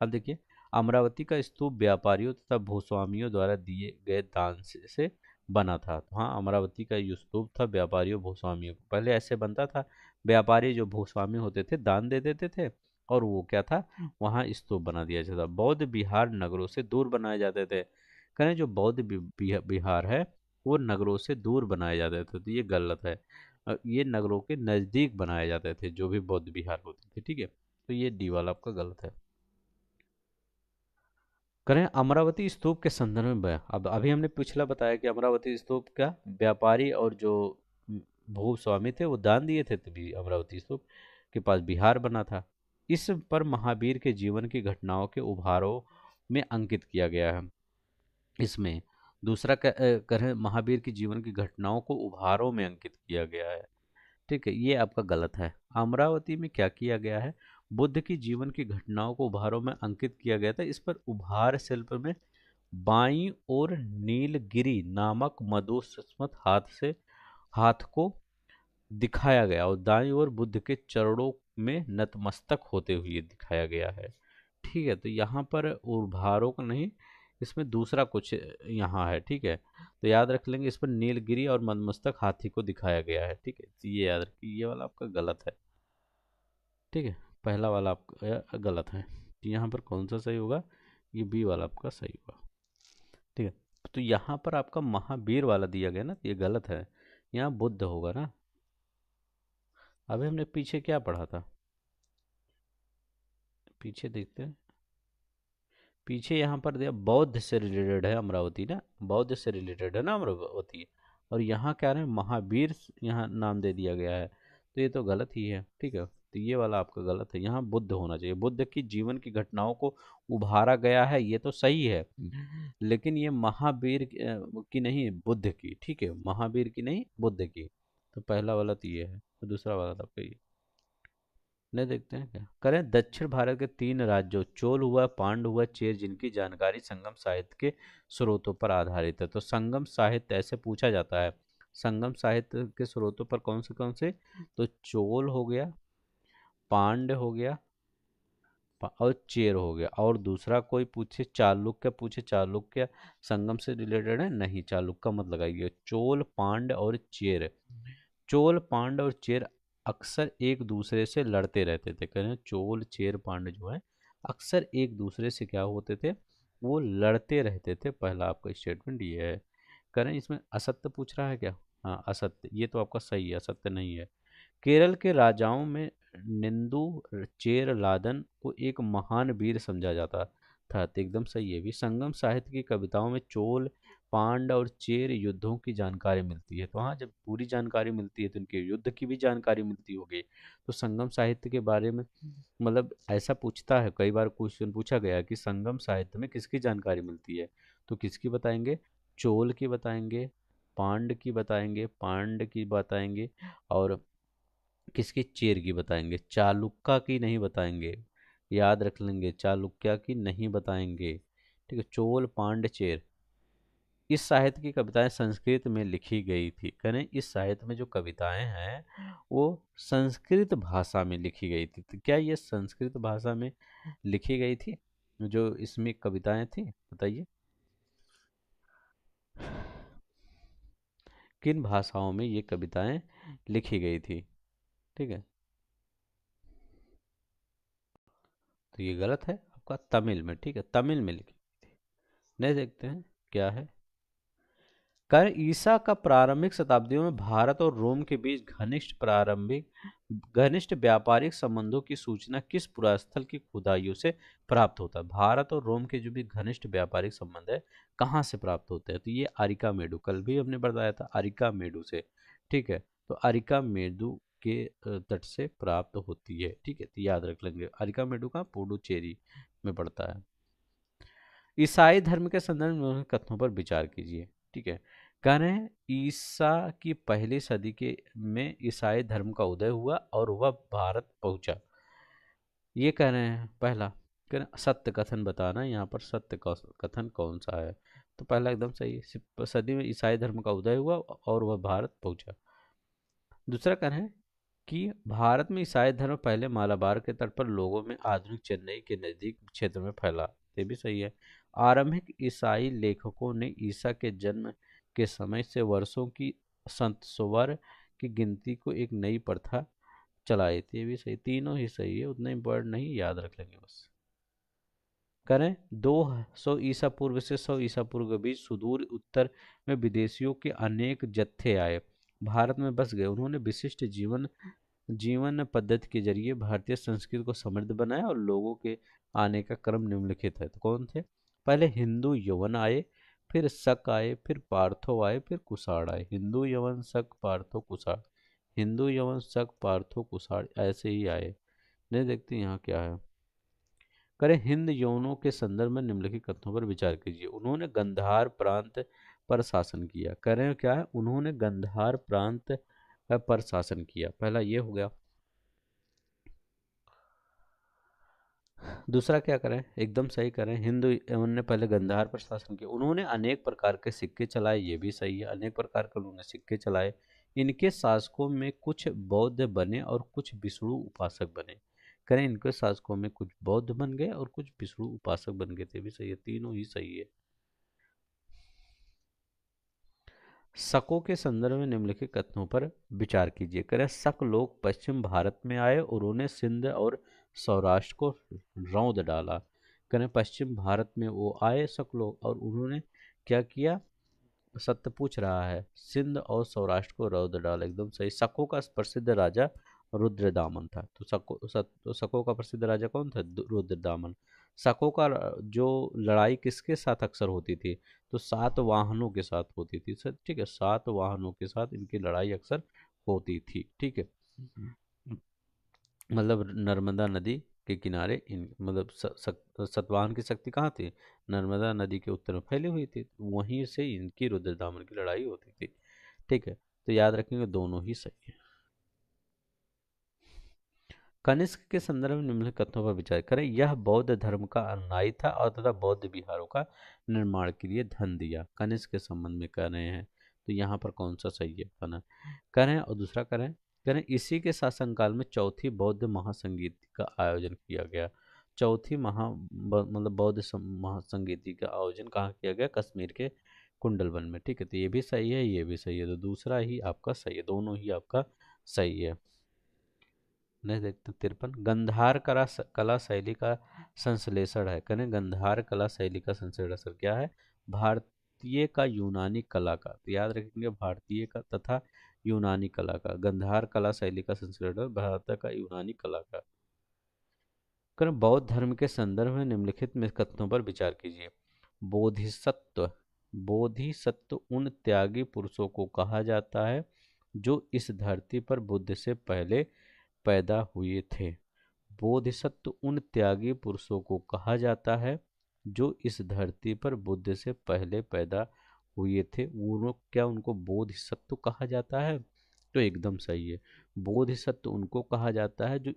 अब देखिए अमरावती का स्तूप व्यापारियों तथा भूस्वामियों द्वारा दिए गए दान से बना था। तो हाँ, अमरावती का जो स्तूप था व्यापारियों भूस्वामियों को, पहले ऐसे बनता था, व्यापारी जो भूस्वामी होते थे दान दे देते थे और वो क्या था, वहाँ स्तूप बना दिया जाता। बौद्ध विहार नगरों से दूर बनाए जाते थे। कहें जो बौद्ध विहार है वो नगरों से दूर बनाए जाते थे, तो ये गलत है। ये नगरों के नज़दीक बनाए जाते थे जो भी बौद्ध विहार होते थे। ठीक है, तो ये डी वाला आपका गलत है। करें अमरावती स्तूप के संदर्भ में अब अभी हमने पिछला बताया कि अमरावती स्तूप का व्यापारी और जो भूस्वामी थे वो दान दिए थे, तभी अमरावती स्तूप के पास बिहार बना था। इस पर महावीर के जीवन की घटनाओं के उभारों में अंकित किया गया है। इसमें दूसरा करें महावीर की जीवन की घटनाओं को उभारों में अंकित किया गया है। ठीक है, ये आपका गलत है। अमरावती में क्या किया गया है? बुद्ध की जीवन की घटनाओं को उभारों में अंकित किया गया था। इस पर उभार शिल्प में बाईं ओर नीलगिरी नामक मधुस्मत हाथ को दिखाया गया और दाईं ओर बुद्ध के चरणों में नतमस्तक होते हुए दिखाया गया है। ठीक है, तो यहाँ पर उभारों का नहीं, इसमें दूसरा कुछ यहाँ है। ठीक है, तो याद रख लेंगे, इस पर नीलगिरी और नतमस्तक हाथी को दिखाया गया है। ठीक है, तो ये याद रखिए, ये वाला आपका गलत है। ठीक है, पहला वाला आपका गलत है। तो यहाँ पर कौन सा सही होगा? ये बी वाला आपका सही होगा। ठीक है, तो यहाँ पर आपका महावीर वाला दिया गया ना, तो ये गलत है, यहाँ बुद्ध होगा ना। अभी हमने पीछे क्या पढ़ा था, पीछे देखते हैं। पीछे यहाँ पर दिया बौद्ध से रिलेटेड है अमरावती ना, बौद्ध से रिलेटेड है ना अमरावती, और यहाँ क्या है महावीर यहाँ नाम दे दिया गया है, तो ये तो गलत ही है। ठीक है, तो ये वाला आपका गलत है, यहाँ बुद्ध होना चाहिए। बुद्ध की जीवन की घटनाओं को उभारा गया है, ये तो सही है, लेकिन ये महावीर की नहीं, बुद्ध की। ठीक है, महावीर की नहीं, बुद्ध की। तो पहला वाला तो ये है, तो दूसरा वाला था आपका ये। नहीं देखते हैं क्या करें। दक्षिण भारत के 3 राज्यों चोल हुआ, पांड हुआ, चेर, जिनकी जानकारी संगम साहित्य के स्रोतों पर आधारित है। तो संगम साहित्य ऐसे पूछा जाता है, संगम साहित्य के स्रोतों पर कौन से, तो चोल हो गया, पांड हो गया, और चेर हो गया। और दूसरा कोई पूछे चालुक्य, पूछे चालुक्य संगम से रिलेटेड है, नहीं, चालुक्य मत लगाइए। चोल, पांड और चेर, चोल, पांड और चेर अक्सर एक दूसरे से लड़ते रहते थे। कह रहे हैं चोल, चेर, पांड जो है अक्सर एक दूसरे से क्या होते थे, वो लड़ते रहते थे। पहला आपका स्टेटमेंट ये है। कह रहे हैं इसमें असत्य पूछ रहा है क्या, हाँ असत्य, ये तो आपका सही है, असत्य नहीं है। केरल के राजाओं में निंदु चेर लादन को एक महान वीर समझा जाता था, तो एकदम सही है भी। संगम साहित्य की कविताओं में चोल, पांड और चेर युद्धों की जानकारी मिलती है। तो हाँ, जब पूरी जानकारी मिलती है तो इनके युद्ध की भी जानकारी मिलती होगी। तो संगम साहित्य के बारे में मतलब ऐसा पूछता है, कई बार क्वेश्चन पूछा गया है कि संगम साहित्य में किसकी जानकारी मिलती है, तो किसकी बताएंगे, चोल की बताएंगे, पांड की बताएंगे, पांड की बताएंगे, और किसकी, चेर की बताएंगे, चालुक्य की नहीं बताएंगे। याद रख लेंगे, चालुक्य की नहीं बताएंगे। ठीक है, चोल, पांड, चेर। इस साहित्य की कविताएं संस्कृत में लिखी गई थी। करें इस साहित्य में जो कविताएं हैं वो संस्कृत भाषा में लिखी गई थी। तो क्या ये संस्कृत भाषा में लिखी गई थी जो इसमें कविताएं थी, बताइए। किन भाषाओं में ये कविताएं लिखी गई थी, ठीक है। तो ये गलत है आपका, तमिल में, ठीक है, तमिल में लिखी थी। नहीं देखते हैं क्या है। कर ईसा का प्रारंभिक शताब्दियों में भारत और रोम के बीच घनिष्ठ व्यापारिक संबंधों की सूचना किस पुरास्थल की खुदाइयों से प्राप्त होता है। भारत और रोम के जो भी घनिष्ठ व्यापारिक संबंध है कहाँ से प्राप्त होते हैं, तो ये अरिका मेडु, कल भी हमने बताया था, अरिका मेडु से। ठीक है, तो अरिका मेडु के तट से प्राप्त होती है। ठीक है, तो याद रख लेंगे, अरिका मेडु का पुडुचेरी में पड़ता है। ईसाई धर्म के संदर्भ में उन्होंने कथनों पर विचार कीजिए। ठीक है, कह रहे हैं ईसा की पहली सदी के में ईसाई धर्म का उदय हुआ और वह भारत पहुंचा। ये कह रहे हैं पहला, कह रहे हैं सत्य कथन बताना, यहाँ पर सत्य कथन कौन सा है, तो पहला एकदम सही है, सदी में ईसाई धर्म का उदय हुआ और वह भारत पहुंचा। दूसरा कह रहे हैं कि भारत में ईसाई धर्म पहले मालाबार के तट पर लोगों में आधुनिक चेन्नई के नजदीक क्षेत्र में फैला, ये भी सही है। आरंभिक ईसाई लेखकों ने ईसा के जन्म के समय से वर्षों की संवत्सर की गिनती को एक नई प्रथा चलाई थी, ये भी सही, तीनों ही सही है, उतना इम्पोर्टेंट नहीं, याद रख लेंगे बस। करें 200 ईसा पूर्व से 100 ईसा पूर्व के बीच सुदूर उत्तर में विदेशियों के अनेक जत्थे आए, भारत में बस गए। उन्होंने विशिष्ट जीवन पद्धति के जरिए भारतीय संस्कृति को समृद्ध बनाया और लोगों के आने का क्रम निम्नलिखित है। तो कौन थे, पहले हिंदू यवन आए, फिर शक आए, फिर पार्थो आए, फिर कुषाण आए। हिंदू यवन शक पार्थो कुषाण, हिंदू यवन शक पार्थो कुषाण ऐसे ही आए। नहीं देखते यहाँ क्या है। करें हिंद यवनों के संदर्भ में निम्नलिखित कथनों पर विचार कीजिए। उन्होंने गंधार प्रांत पर शासन किया। करें क्या है, उन्होंने गंधार प्रांत पर शासन किया, पहला ये हो गया। दूसरा क्या करें, एकदम सही करें, हिंदू यवन ने पहले गंधार पर शासन किया। उन्होंने अनेक प्रकार के सिक्के चलाए, ये भी सही है, अनेक प्रकार के उन्होंने सिक्के चलाए। इनके शासकों में कुछ बौद्ध बने और कुछ विष्णु उपासक बने। करें इनके शासकों में कुछ बौद्ध बन गए और कुछ विष्णु उपासक बन गए थे, भी सही है, तीनों ही सही है। शकों के संदर्भ में निम्नलिखित कथनों पर विचार कीजिए। करें शक लोग पश्चिम भारत में आए और उन्होंने सिंध और सौराष्ट्र को रौंद डाला। करें पश्चिम भारत में वो आए शक लोग और उन्होंने क्या किया, सत्य पूछ रहा है, सिंध और सौराष्ट्र को रौंद डाला, एकदम सही। शकों का प्रसिद्ध राजा रुद्रदामन था। तो शकों का प्रसिद्ध राजा कौन था, रुद्रदामन। शकों का जो लड़ाई किसके साथ अक्सर होती थी, तो 7 वाहनों के साथ होती थी सर। ठीक है, 7 वाहनों के साथ इनकी लड़ाई अक्सर होती थी। ठीक है, मतलब नर्मदा नदी के किनारे इन मतलब सतवाहन की शक्ति कहाँ थी, नर्मदा नदी के उत्तर में फैली हुई थी, वहीं से इनकी रुद्रदामन की लड़ाई होती थी। ठीक है, तो याद रखेंगे दोनों ही सही है। कनिष्क के संदर्भ में निम्नलिखित कथनों पर विचार करें। यह बौद्ध धर्म का अनुयायी था और तथा बौद्ध विहारों का निर्माण के लिए धन दिया। कनिष्क के संबंध में कह रहे हैं, तो यहाँ पर कौन सा सही है कहना करें। और दूसरा करें इसी के शासनकाल में चौथी बौद्ध महासंगीत का आयोजन किया गया। चौथी मतलब बौद्ध महासंगीति का आयोजन कहाँ किया गया? कश्मीर के कुंडलवन में। ठीक है, तो ये भी सही है, ये भी सही है, तो दूसरा ही आपका सही है, दोनों ही आपका सही है। नहीं देखते 53, गंधार कला शैली का संश्लेषण है। करें गंधार कला शैली का संश्लेषण क्या है? भारतीय का यूनानी कला का, तो याद रखेंगे भारतीय का तथा यूनानी कला का। गंधार कला शैली का संश्लेषण भारत का यूनानी कला का। करें बौद्ध धर्म के संदर्भ में निम्नलिखित में कथनों पर विचार कीजिए। बोधिसत्व बोधिसत्व उन त्यागी पुरुषों को कहा जाता है जो इस धरती पर बुद्ध से पहले पैदा हुए थे। बोधिसत्व उन त्यागी पुरुषों को कहा जाता है जो इस धरती पर बुद्ध से पहले पैदा हुए थे। वो क्या उनको बोधिसत्व कहा जाता है? तो एकदम सही है, बोधिसत्व उनको कहा जाता है जो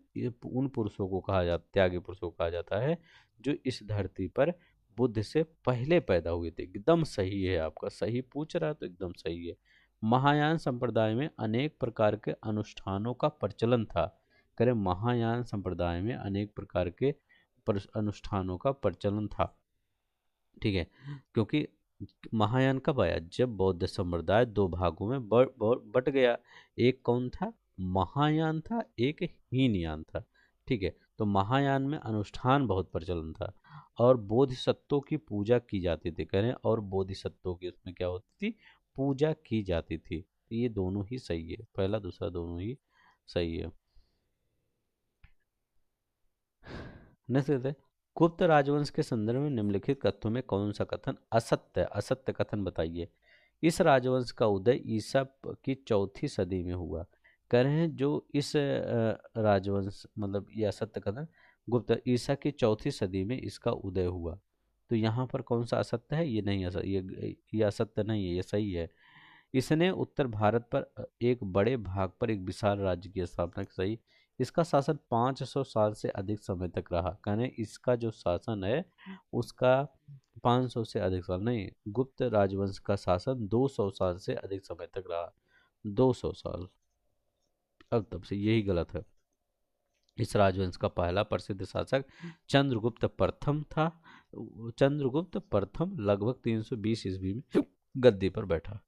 उन पुरुषों को कहा जाता, त्यागी पुरुषों को कहा जाता है जो इस धरती पर बुद्ध से पहले पैदा हुए थे। एकदम सही है, आपका सही पूछ रहा है तो एकदम सही है। महायान संप्रदाय में अनेक प्रकार के अनुष्ठानों का प्रचलन था। करें महायान संप्रदाय में अनेक प्रकार के अनुष्ठानों का प्रचलन था। ठीक है, क्योंकि महायान कब आया? जब बौद्ध संप्रदाय दो भागों में बट गया। एक कौन था? महायान था, एक हीनयान था। ठीक है, तो महायान में अनुष्ठान बहुत प्रचलन था और बोधिसत्वों की पूजा की जाती थी। करें और बोधिसत्वों की उसमें क्या होती थी? पूजा की जाती थी। तो ये दोनों ही सही है, पहला दूसरा दोनों ही सही है। नेक्स्ट, गुप्त राजवंश के संदर्भ में निम्नलिखित कथनों में कौन सा कथन असत्य असत्य कथन बताइए। इस राजवंश का उदय ईसा की चौथी सदी में हुआ। कह रहे हैं जो इस राजवंश मतलब ये असत्य कथन गुप्त ईसा की चौथी सदी में इसका उदय हुआ। तो यहाँ पर कौन सा असत्य है? ये नहीं असत्य, ये असत्य नहीं है, ये सही है। इसने उत्तर भारत पर एक बड़े भाग पर एक विशाल राज्य की स्थापना की। सही। इसका शासन 500 साल से अधिक समय तक रहा। कहने इसका जो शासन है उसका 500 से अधिक साल नहीं, गुप्त राजवंश का शासन 200 साल से अधिक समय तक रहा। 200 साल, अब तब से यही गलत है। इस राजवंश का पहला प्रसिद्ध शासक चंद्रगुप्त प्रथम था। चंद्रगुप्त प्रथम लगभग 320 ईस्वी में गद्दी पर बैठा।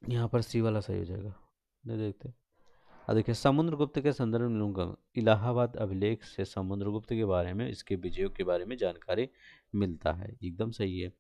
यहाँ पर सी वाला सही हो जाएगा। नहीं देखते, अब देखिए समुद्रगुप्त के संदर्भ में लूंगा। इलाहाबाद अभिलेख से समुद्रगुप्त के बारे में, इसके विजयों के बारे में जानकारी मिलता है। एकदम सही है।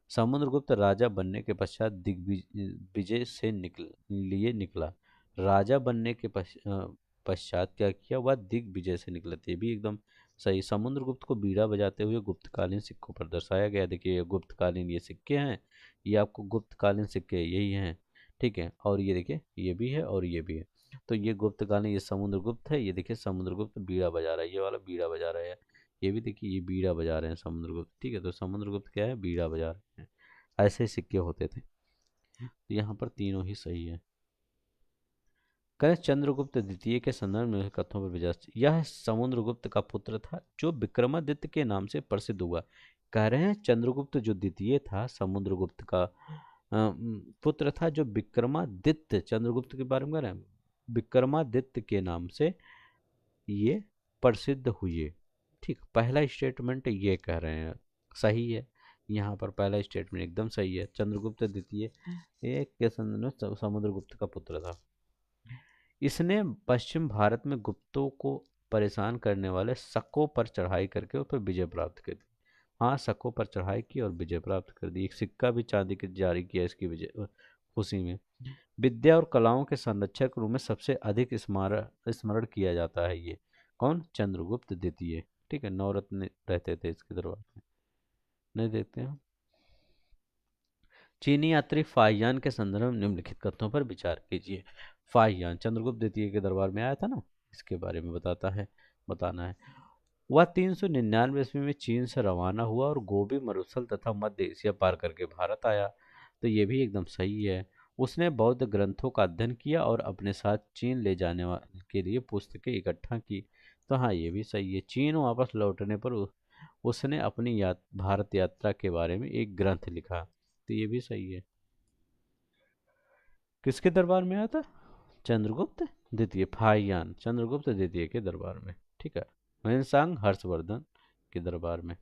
समुद्रगुप्त राजा बनने के पश्चात दिग्विजय से निकला। राजा बनने के पश्चात क्या किया? वह दिग्विजय से निकले थे, भी एकदम सही। समुद्रगुप्त को बीड़ा बजाते हुए गुप्तकालीन सिक्कों पर दर्शाया गया। देखिए ये गुप्तकालीन ये सिक्के हैं, ये आपको गुप्तकालीन सिक्के यही हैं। ठीक है, और ये देखिए ये भी है और ये भी है। तो ये गुप्तकालीन, ये समुद्रगुप्त है। ये देखिए समुद्रगुप्त बीड़ा बजा रहा है, ये वाला बीड़ा बजा रहा है। ये भी देखिए ये बीड़ा बजा रहे हैं समुद्रगुप्त। ठीक है, तो समुद्रगुप्त क्या है? बीड़ा बजा रहे हैं। ऐसे सिक्के होते थे। तो यहाँ पर तीनों ही सही है। कह चंद्रगुप्त द्वितीय के संदर्भ में कथनों पर विचार। यह समुद्रगुप्त का पुत्र था जो विक्रमादित्य के नाम से प्रसिद्ध हुआ। कह रहे हैं चंद्रगुप्त जो द्वितीय था समुद्रगुप्त का पुत्र था जो विक्रमादित्य, चंद्रगुप्त के बारे में कह रहे हैं, विक्रमादित्य के नाम से ये प्रसिद्ध हुए। ठीक, पहला स्टेटमेंट ये कह रहे हैं सही है। यहाँ पर पहला स्टेटमेंट एकदम सही है। चंद्रगुप्त द्वितीय एक के संदर्भ में समुद्रगुप्त का पुत्र था। इसने पश्चिम भारत में गुप्तों को परेशान करने वाले शकों पर चढ़ाई करके उस पर विजय प्राप्त कर दी। हाँ, शकों पर चढ़ाई की और विजय प्राप्त कर दी। एक सिक्का भी चांदी के जारी किया इसकी विजय खुशी में। विद्या और कलाओं के संरक्षक के रूप में सबसे अधिक स्मरण किया जाता है। ये कौन? चंद्रगुप्त द्वितीय। ठीक है, नवरत्न रहते थे इसके दरबार में। नहीं देखते हैं। चीनी यात्री फाहियान के संदर्भ में निम्नलिखित कथनों पर विचार कीजिए। फाहियान चंद्रगुप्त द्वितीय के दरबार में आया था ना, इसके बारे में बताना है। वह 399 ईस्वी में चीन से रवाना हुआ और गोबी मरुस्थल तथा मध्य एशिया पार करके भारत आया। तो ये भी एकदम सही है। उसने बौद्ध ग्रंथों का अध्ययन किया और अपने साथ चीन ले जाने के लिए पुस्तकें इकट्ठा की। तो हाँ, ये भी सही है। चीन वापस लौटने पर उसने अपनी भारत यात्रा के बारे में एक ग्रंथ लिखा। तो ये भी सही है। किसके दरबार में आया था? चंद्रगुप्त द्वितीय, फाहियान चंद्रगुप्त द्वितीय के दरबार में। ठीक है। हुएनसांग हर्षवर्धन के दरबार में।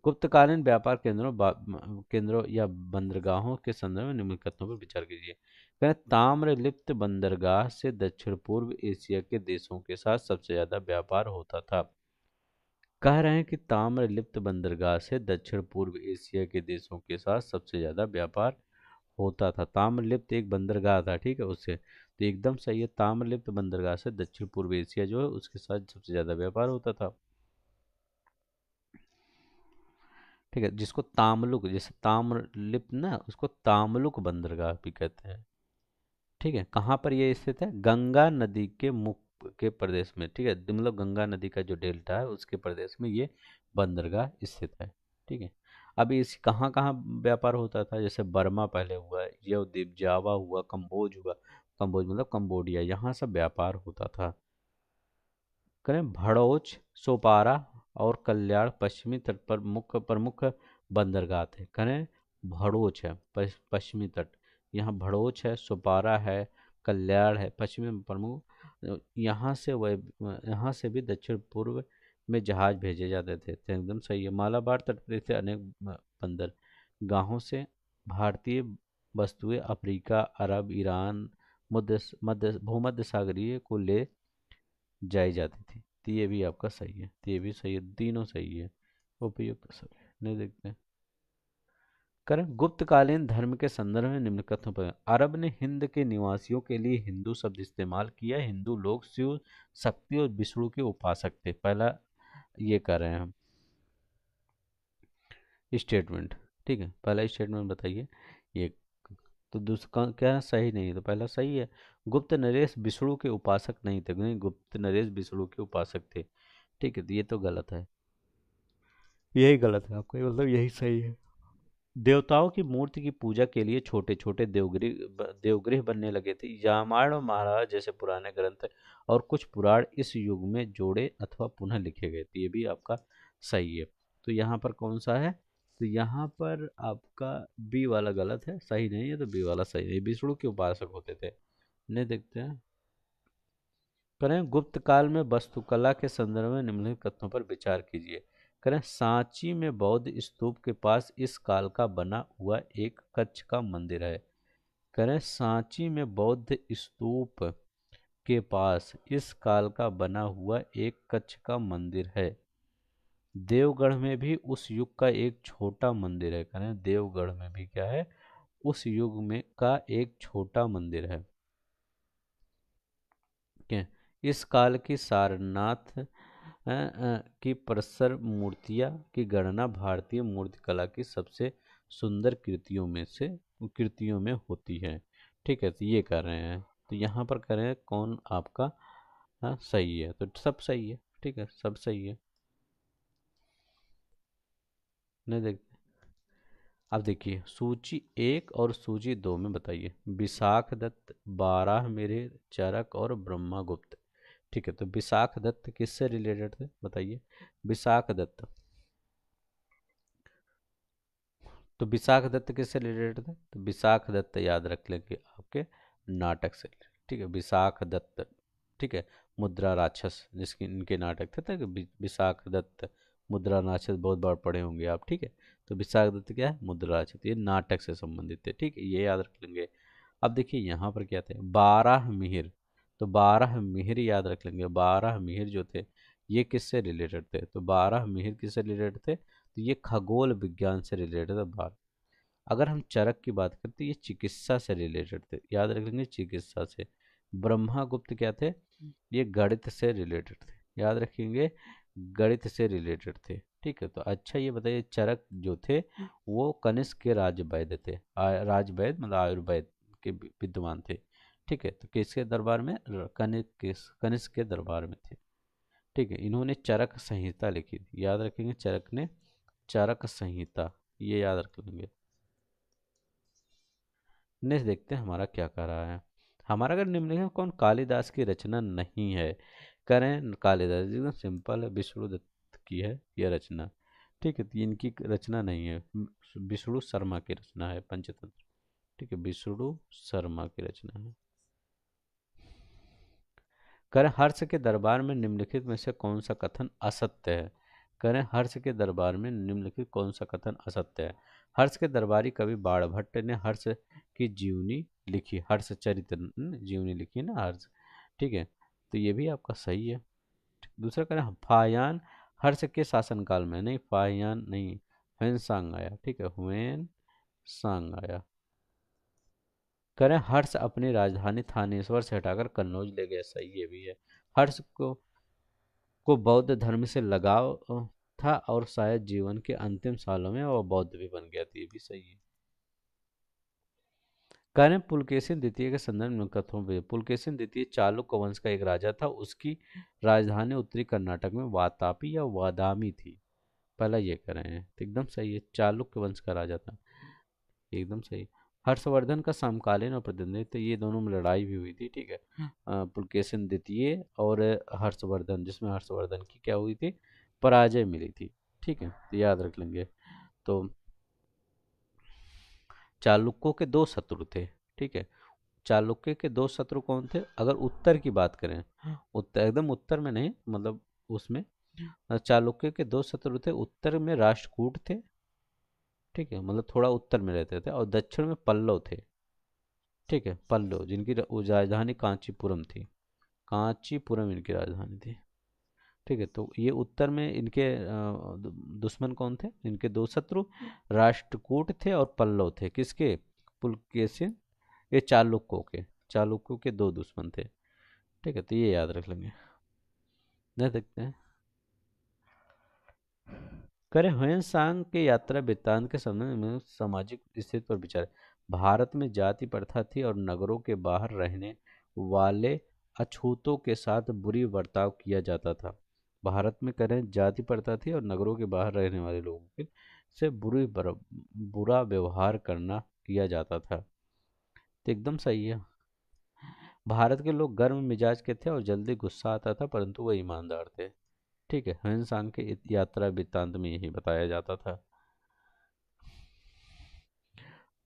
गुप्तकालीन व्यापार केंद्रों या बंदरगाहों के संदर्भ में निम्न कथनों पर विचार कीजिए। कहें ताम्रलिप्त बंदरगाह से दक्षिण पूर्व एशिया के देशों के साथ सबसे ज्यादा व्यापार होता था। कह रहे हैं कि ताम्रलिप्त बंदरगाह से दक्षिण पूर्व एशिया के देशों के साथ सबसे ज्यादा व्यापार होता था। ताम्रलिप्त एक बंदरगाह था, ठीक है, उससे। तो एकदम सही है, ताम्रलिप्त बंदरगाह से दक्षिण पूर्व एशिया जो है उसके साथ सबसे ज्यादा व्यापार होता था। ठीक है, जिसको तामलुक, जैसे ताम्रलिप्त ना, उसको तामलुक बंदरगाह भी कहते हैं। ठीक है, कहाँ पर ये स्थित है? गंगा नदी के मुख के प्रदेश में। ठीक है, मतलब गंगा नदी का जो डेल्टा है उसके प्रदेश में ये बंदरगाह स्थित है। ठीक है। अब इस कहाँ कहाँ व्यापार होता था? जैसे बर्मा पहले हुआ, यवद्वीप, जावा हुआ, कंबोज हुआ। कंबोज मतलब कंबोडिया, यहाँ सब व्यापार होता था। करें भड़ोच, सोपारा और कल्याण पश्चिमी तट पर मुख्य प्रमुख बंदरगाह थे। करें भड़ोच है पश्चिमी तट, यहाँ भड़ोच है, सोपारा है, कल्याण है, पश्चिमी में प्रमुख। यहाँ से भी दक्षिण पूर्व में जहाज भेजे जाते थे। तो एकदम सही है। मालाबार तट पर स्थित अनेक बंदरगाहों से भारतीय वस्तुएं अफ्रीका, अरब, ईरान, भूमध्य सागरीय को ले जाई जाती थी। तो ये भी आपका सही है। तो ये भी सही है, तीनों सही है। उपयुक्त सही है। नहीं देखते हैं। करें गुप्तकालीन धर्म के संदर्भ में निम्न कथनों पर अरब ने हिंद के निवासियों के लिए हिंदू शब्द इस्तेमाल किया। हिंदू लोग शिव, शक्ति और विष्णु के उपासक थे। पहला ये कर रहे हैं हम स्टेटमेंट। ठीक है, पहला स्टेटमेंट बताइए ये। तो दूसरा क्या सही नहीं है? तो पहला सही है। गुप्त नरेश विष्णु के उपासक नहीं थे। नहीं, गुप्त नरेश विष्णु के उपासक थे। ठीक है, तो ये तो गलत है। यही गलत है आपका, मतलब यही सही है। देवताओं की मूर्ति की पूजा के लिए छोटे छोटे देवगृह बनने लगे थे। रामायण और महाभारत जैसे पुराने ग्रंथ और कुछ पुराण इस युग में जोड़े अथवा पुनः लिखे गए थे। ये भी आपका सही है। तो यहाँ पर कौन सा है? तो यहाँ पर आपका बी वाला गलत है, सही नहीं है। तो बी वाला सही है, विष्णु के उपासक होते थे। नहीं देखते हैं। करें गुप्त काल में वास्तुकला के संदर्भ में निम्नलिखित कथनों पर विचार कीजिए। करें सांची में बौद्ध स्तूप के पास इस काल का बना हुआ एक कच्छ का मंदिर है। करें सांची में बौद्ध स्तूप के पास इस काल का बना हुआ एक कच्छ का मंदिर है। देवगढ़ में भी उस युग का एक छोटा मंदिर है। करें देवगढ़ में भी क्या है? उस युग में का एक छोटा मंदिर है। क्या इस काल की सारनाथ की प्रस्तर मूर्तियां की गणना भारतीय मूर्तिकला की सबसे सुंदर कृतियों में होती है। ठीक है, तो ये कर रहे हैं। तो यहाँ पर कह रहे हैं कौन आपका सही है? तो सब सही है। ठीक है, सब सही है। नहीं देखते। अब देखिए सूची 1 और सूची 2 में बताइए। विशाख दत्त, बारह मिहिर, चरक और ब्रह्मगुप्त। ठीक है, तो विशाख दत्त किससे रिलेटेड थे बताइए? विशाख दत्त, तो विशाख दत्त किससे रिलेटेड थे? तो विशाख दत्त याद रख लेंगे आपके नाटक से। ठीक है, विशाख दत्त। ठीक है, मुद्रा राक्षस जिसके इनके नाटक थे, तो विशाख दत्त मुद्रा राक्षस बहुत बार पढ़े होंगे आप। ठीक है, तो विशाख दत्त क्या है? मुद्रा राक्षस। ये नाटक से संबंधित है। ठीक है, ये याद रख लेंगे। अब देखिए यहाँ पर क्या थे? बारह मिहिर। तो बारह मिहिर याद रख लेंगे। बारह मिहिर जो थे ये किससे रिलेटेड थे? तो बारह मिहिर किससे रिलेटेड थे? तो ये खगोल विज्ञान से रिलेटेड है। अगर हम चरक की बात करते हैं, ये चिकित्सा से रिलेटेड थे। याद रख लेंगे, चिकित्सा से। ब्रह्मागुप्त क्या थे? ये गणित से रिलेटेड थे। याद रखेंगे, गणित से रिलेटेड थे। ठीक है, तो अच्छा ये बताइए चरक जो थे वो कनिष्क के राजवैद्य थे। राजवैद्य मतलब आयुर्वेद के विद्वान थे। ठीक है, तो किसके दरबार में? कनिष्क के दरबार में थे। ठीक है, इन्होंने चरक संहिता लिखी थी। याद रखेंगे, चरक ने चरक संहिता, ये याद रख लेंगे। नेक्स्ट देखते हैं हमारा क्या कह रहा है। हमारा अगर निम्नलिखित कौन कालिदास की रचना नहीं है, करें कालिदास एकदम सिंपल है, विष्णु दत्त की है यह रचना। ठीक है, तो इनकी रचना नहीं है, विष्णु शर्मा की रचना है पंचतंत्र। ठीक है, विष्णु शर्मा की रचना है। करें हर्ष के दरबार में निम्नलिखित में से कौन सा कथन असत्य है। करें हर्ष के दरबार में निम्नलिखित कौन सा कथन असत्य है। हर्ष के दरबारी कवि बाणभट्ट ने हर्ष की जीवनी लिखी, हर्ष चरित्र जीवनी लिखी ना हर्ष। ठीक है, तो ये भी आपका सही है। दूसरा करें फायान हर्ष के शासनकाल में, नहीं फायान नहीं, हुएन सांग आया। ठीक है, हुएन सांग आया। करें हर्ष अपनी राजधानी थानेश्वर से हटाकर कन्नौज ले गया, सही ये भी है। हर्ष को बौद्ध धर्म से लगाव था और शायद जीवन के अंतिम सालों में वह बौद्ध भी बन गया था, ये भी सही है। करें पुलकेशिन द्वितीय के संदर्भ में कथनों पे, पुलकेशिन द्वितीय चालुक्य वंश का एक राजा था, उसकी राजधानी उत्तरी कर्नाटक में वातापी या वादामी थी। पहला ये कर रहे हैं, तो एकदम सही है, चालुक्य वंश का राजा था, एकदम सही। हर्षवर्धन का समकालीन और प्रतिद्वंदी, तो ये दोनों में लड़ाई भी हुई थी। ठीक है, पुलकेशिन द्वितीय और हर्षवर्धन, जिसमें हर्षवर्धन की क्या हुई थी, पराजय मिली थी। ठीक है, तो याद रख लेंगे। तो चालुक्यों के दो शत्रु थे। ठीक है, चालुक्य के दो शत्रु कौन थे, अगर उत्तर की बात करें, उत्तर एकदम उत्तर में नहीं, मतलब उसमें चालुक्य के दो शत्रु थे, उत्तर में राष्ट्रकूट थे। ठीक है, मतलब थोड़ा उत्तर में रहते थे, और दक्षिण में पल्लव थे। ठीक है, पल्लव जिनकी राजधानी कांचीपुरम थी, कांचीपुरम इनकी राजधानी थी। ठीक है, तो ये उत्तर में इनके दुश्मन कौन थे, इनके दो शत्रु राष्ट्रकूट थे और पल्लव थे, किसके, पुलकेशिन, ये चालुक्यों के दो दुश्मन थे। ठीक है, तो ये याद रख लेंगे। नहीं देखते हैं, करें ह्वेन के यात्रा वृत्तांत के संबंध में सामाजिक स्थिति पर विचार। भारत में जाति प्रथा थी और नगरों के बाहर रहने वाले अछूतों के साथ बुरी बर्ताव किया जाता था। भारत में करें जाति प्रथा थी और नगरों के बाहर रहने वाले लोगों के से बुरा व्यवहार करना किया जाता था, तो एकदम सही है। भारत के लोग गर्म मिजाज के थे और जल्दी गुस्सा आता था, परंतु वह ईमानदार थे। ठीक है, ह्वेन के यात्रा वृत्तांत में यही बताया जाता था।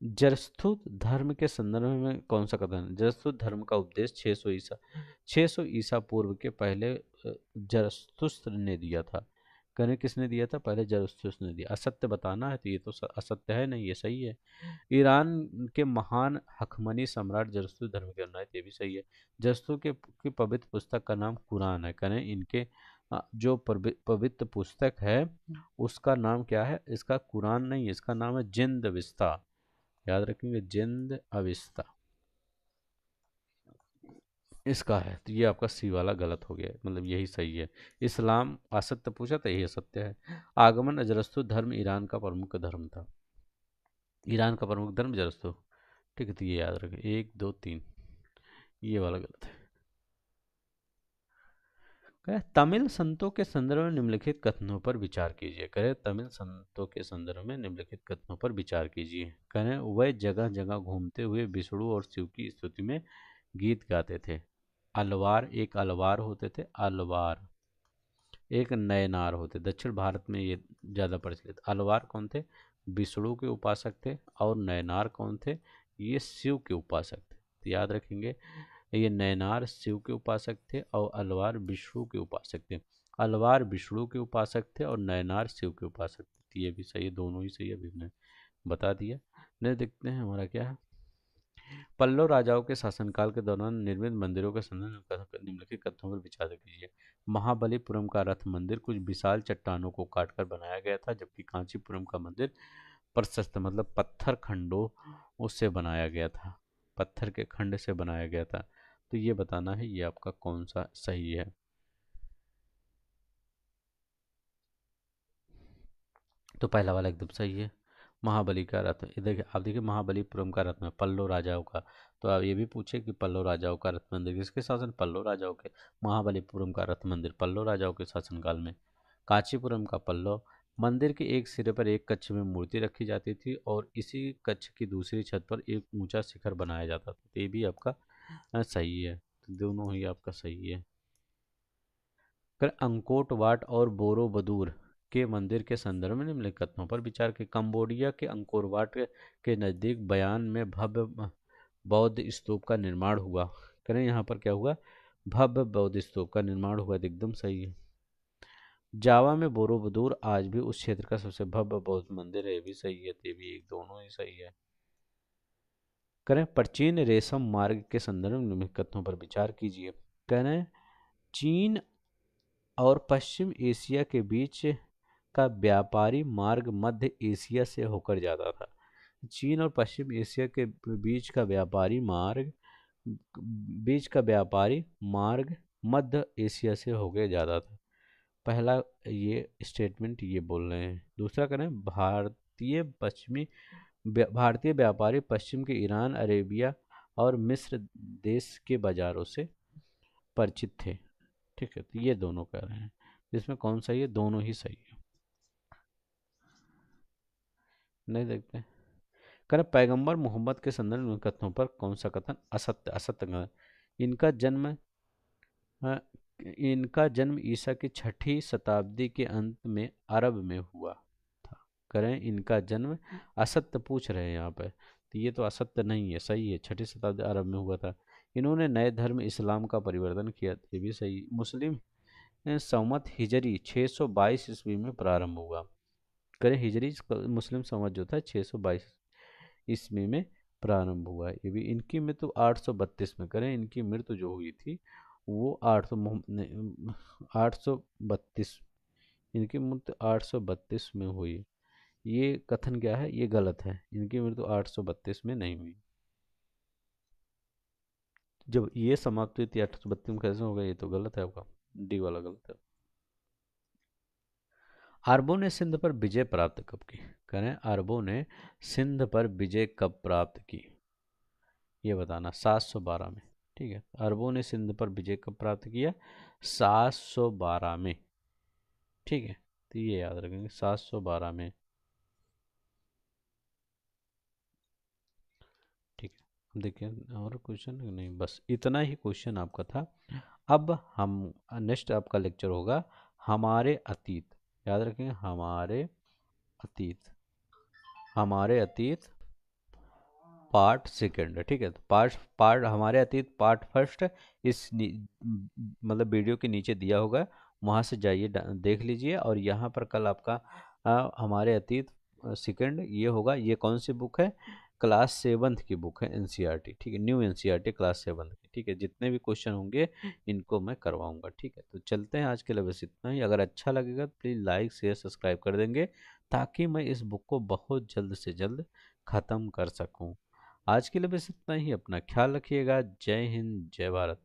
जरस्थु धर्म के संदर्भ में कौन सा कथन है। जरस्थु धर्म का उपदेश 600 ईसा पूर्व के पहले जरस्थुस ने दिया था। कहने किसने दिया था, पहले जरस्थुस ने दिया। असत्य बताना है, तो ये तो असत्य है नहीं, ये सही है। ईरान के महान हखमनी सम्राट जरस्थु धर्म के अनुयायी, ये भी सही है। जरस्थु के की पवित्र पुस्तक का नाम कुरान है। कहने इनके जो पवित्र पुस्तक है उसका नाम क्या है, इसका कुरान नहीं, इसका नाम है जिंद अविस्ता। याद रखेंगे, जिंद अविस्ता इसका है, तो ये आपका सी वाला गलत हो गया, मतलब यही सही है। इस्लाम असत्य पूछा तो यही असत्य है। आगमन अजरस्तु धर्म ईरान का प्रमुख धर्म था, ईरान का प्रमुख धर्म जरस्तु। ठीक है, तो ये याद रखें, 1 2 3, ये वाला गलत है। कहे तमिल संतों के संदर्भ में निम्नलिखित कथनों पर विचार कीजिए। कहे तमिल संतों के संदर्भ में निम्नलिखित कथनों पर विचार कीजिए। कहें वह जगह जगह घूमते हुए विष्णु और शिव की स्तुति में गीत गाते थे। अलवार, एक अलवार होते थे, अलवार, एक नयनार होते, दक्षिण भारत में ये ज़्यादा प्रचलित। अलवार कौन थे, विष्णु के उपासक थे, और नयनार कौन थे, ये शिव के उपासक थे। तो याद रखेंगे, ये नयनार शिव के उपासक थे और अलवार विष्णु के उपासक थे। अलवार विष्णु के उपासक थे और नयनार शिव के उपासक थे, तो ये भी सही है, दोनों ही सही है, अभी हमने बता दिया। नहीं देखते हैं हमारा क्या है। पल्लव राजाओं के शासनकाल के दौरान निर्मित मंदिरों के संदर्भ में निम्नलिखित कथनों पर विचार कीजिए। महाबलीपुरम का रथ मंदिर कुछ विशाल चट्टानों को काटकर बनाया गया था, जबकि कांचीपुरम का मंदिर प्रशस्त, मतलब पत्थर खंडों उससे बनाया गया था, पत्थर के खंड से बनाया गया था। तो ये बताना है ये आपका कौन सा सही है। तो पहला वाला एकदम सही है, महाबली का रथ। ये देखिए, आप देखिए महाबलीपुरम का रथ में पल्लव राजाओं का, तो आप ये भी पूछे कि पल्लव राजाओं का रथ मंदिर किसके शासन, पल्लव राजाओं के। महाबलीपुरम का रथ मंदिर पल्लव राजाओं के शासनकाल में। कांचीपुरम का पल्लव मंदिर के एक सिरे पर एक कक्ष में मूर्ति रखी जाती थी और इसी कक्ष की दूसरी छत पर एक ऊंचा शिखर बनाया जाता था। तो ये भी आपका सही है, तो दोनों ही आपका सही है। फिर अंकोट वाट और बोरोबदूर के मंदिर के संदर्भ में निम्नलिखित कथनों पर विचार के कंबोडिया के अंकोर वाट के नजदीक बयान में भव्य बौद्ध स्तूप का निर्माण हुआ। करें यहाँ पर क्या हुआ, भव्य बौद्ध स्तूप का निर्माण हुआ, तो एकदम सही है। जावा में बोरोबदूर आज भी उस क्षेत्र का सबसे भव्य बौद्ध मंदिर है, ये भी सही है, ये भी एक दोनों ही सही है। करें प्राचीन रेशम मार्ग के संदर्भ में निम्नलिखित कथनों पर विचार कीजिए। करें चीन और पश्चिम एशिया के बीच का व्यापारी मार्ग मध्य एशिया से होकर जाता था। चीन और पश्चिम एशिया के बीच का व्यापारी मार्ग मध्य एशिया से होकर जाता था। पहला ये स्टेटमेंट ये बोल रहे हैं। दूसरा करें भारतीय व्यापारी पश्चिम के ईरान, अरेबिया और मिस्र देश के बाजारों से परिचित थे। ठीक है, तो ये दोनों कह रहे हैं, इसमें कौन सही है, दोनों ही सही है। नहीं देखते, कर पैगंबर मोहम्मद के संदर्भ में कथनों पर कौन सा कथन असत्य असत्य कथन? इनका जन्म अ, इनका जन्म ईसा की 6ठी शताब्दी के अंत में अरब में हुआ था। करें इनका जन्म असत्य पूछ रहे हैं यहाँ पे, तो ये तो असत्य नहीं है, सही है, 6ठी शताब्दी अरब में हुआ था। इन्होंने नए धर्म इस्लाम का परिवर्तन किया, ये भी सही। मुस्लिम संवत हिजरी 622 ईस्वी में प्रारंभ हुआ। करें हिजरी मुस्लिम संवत जो था 622 ईस्वी में प्रारंभ हुआ। ये भी। इनकी मृत्यु 832 में, करें इनकी मृत्यु जो हुई थी वो 832, इनकी मृत्यु 832 में हुई। ये कथन क्या है, ये गलत है, इनकी मृत्यु 832 में नहीं हुई। जब ये समाप्ति थी 832 में, कैसे हो गया, ये तो गलत है आपका, डी वाला गलत है। अरबों ने सिंध पर विजय प्राप्त कब की? करें अरबों ने सिंध पर विजय कब प्राप्त की, ये बताना। 712 में। ठीक है, अरबों ने सिंध पर विजय कब प्राप्त किया? 712 में। ठीक है, तो ये याद रखेंगे, 712 में। ठीक है, देखिए और क्वेश्चन नहीं, बस इतना ही क्वेश्चन आपका था। अब हम नेक्स्ट आपका लेक्चर होगा हमारे अतीत, याद रखेंगे, अतीत हमारे अतीत पार्ट सेकंड। ठीक है, तो पार्ट पार्ट हमारे अतीत पार्ट फर्स्ट मतलब वीडियो के नीचे दिया होगा, वहाँ से जाइए देख लीजिए। और यहाँ पर कल आपका हमारे अतीत सेकंड ये होगा। ये कौन सी बुक है? क्लास 7th की बुक है, एनसीईआरटी। ठीक है, न्यू एनसीईआरटी क्लास 7th की। ठीक है, जितने भी क्वेश्चन होंगे इनको मैं करवाऊंगा। ठीक है, तो चलते हैं, आज के लिए बस इतना ही। अगर अच्छा लगेगा तो प्लीज़ लाइक शेयर सब्सक्राइब कर देंगे, ताकि मैं इस बुक को बहुत जल्द से जल्द ख़त्म कर सकूं। आज के लिए बस इतना ही। अपना ख्याल रखिएगा। जय हिंद, जय भारत।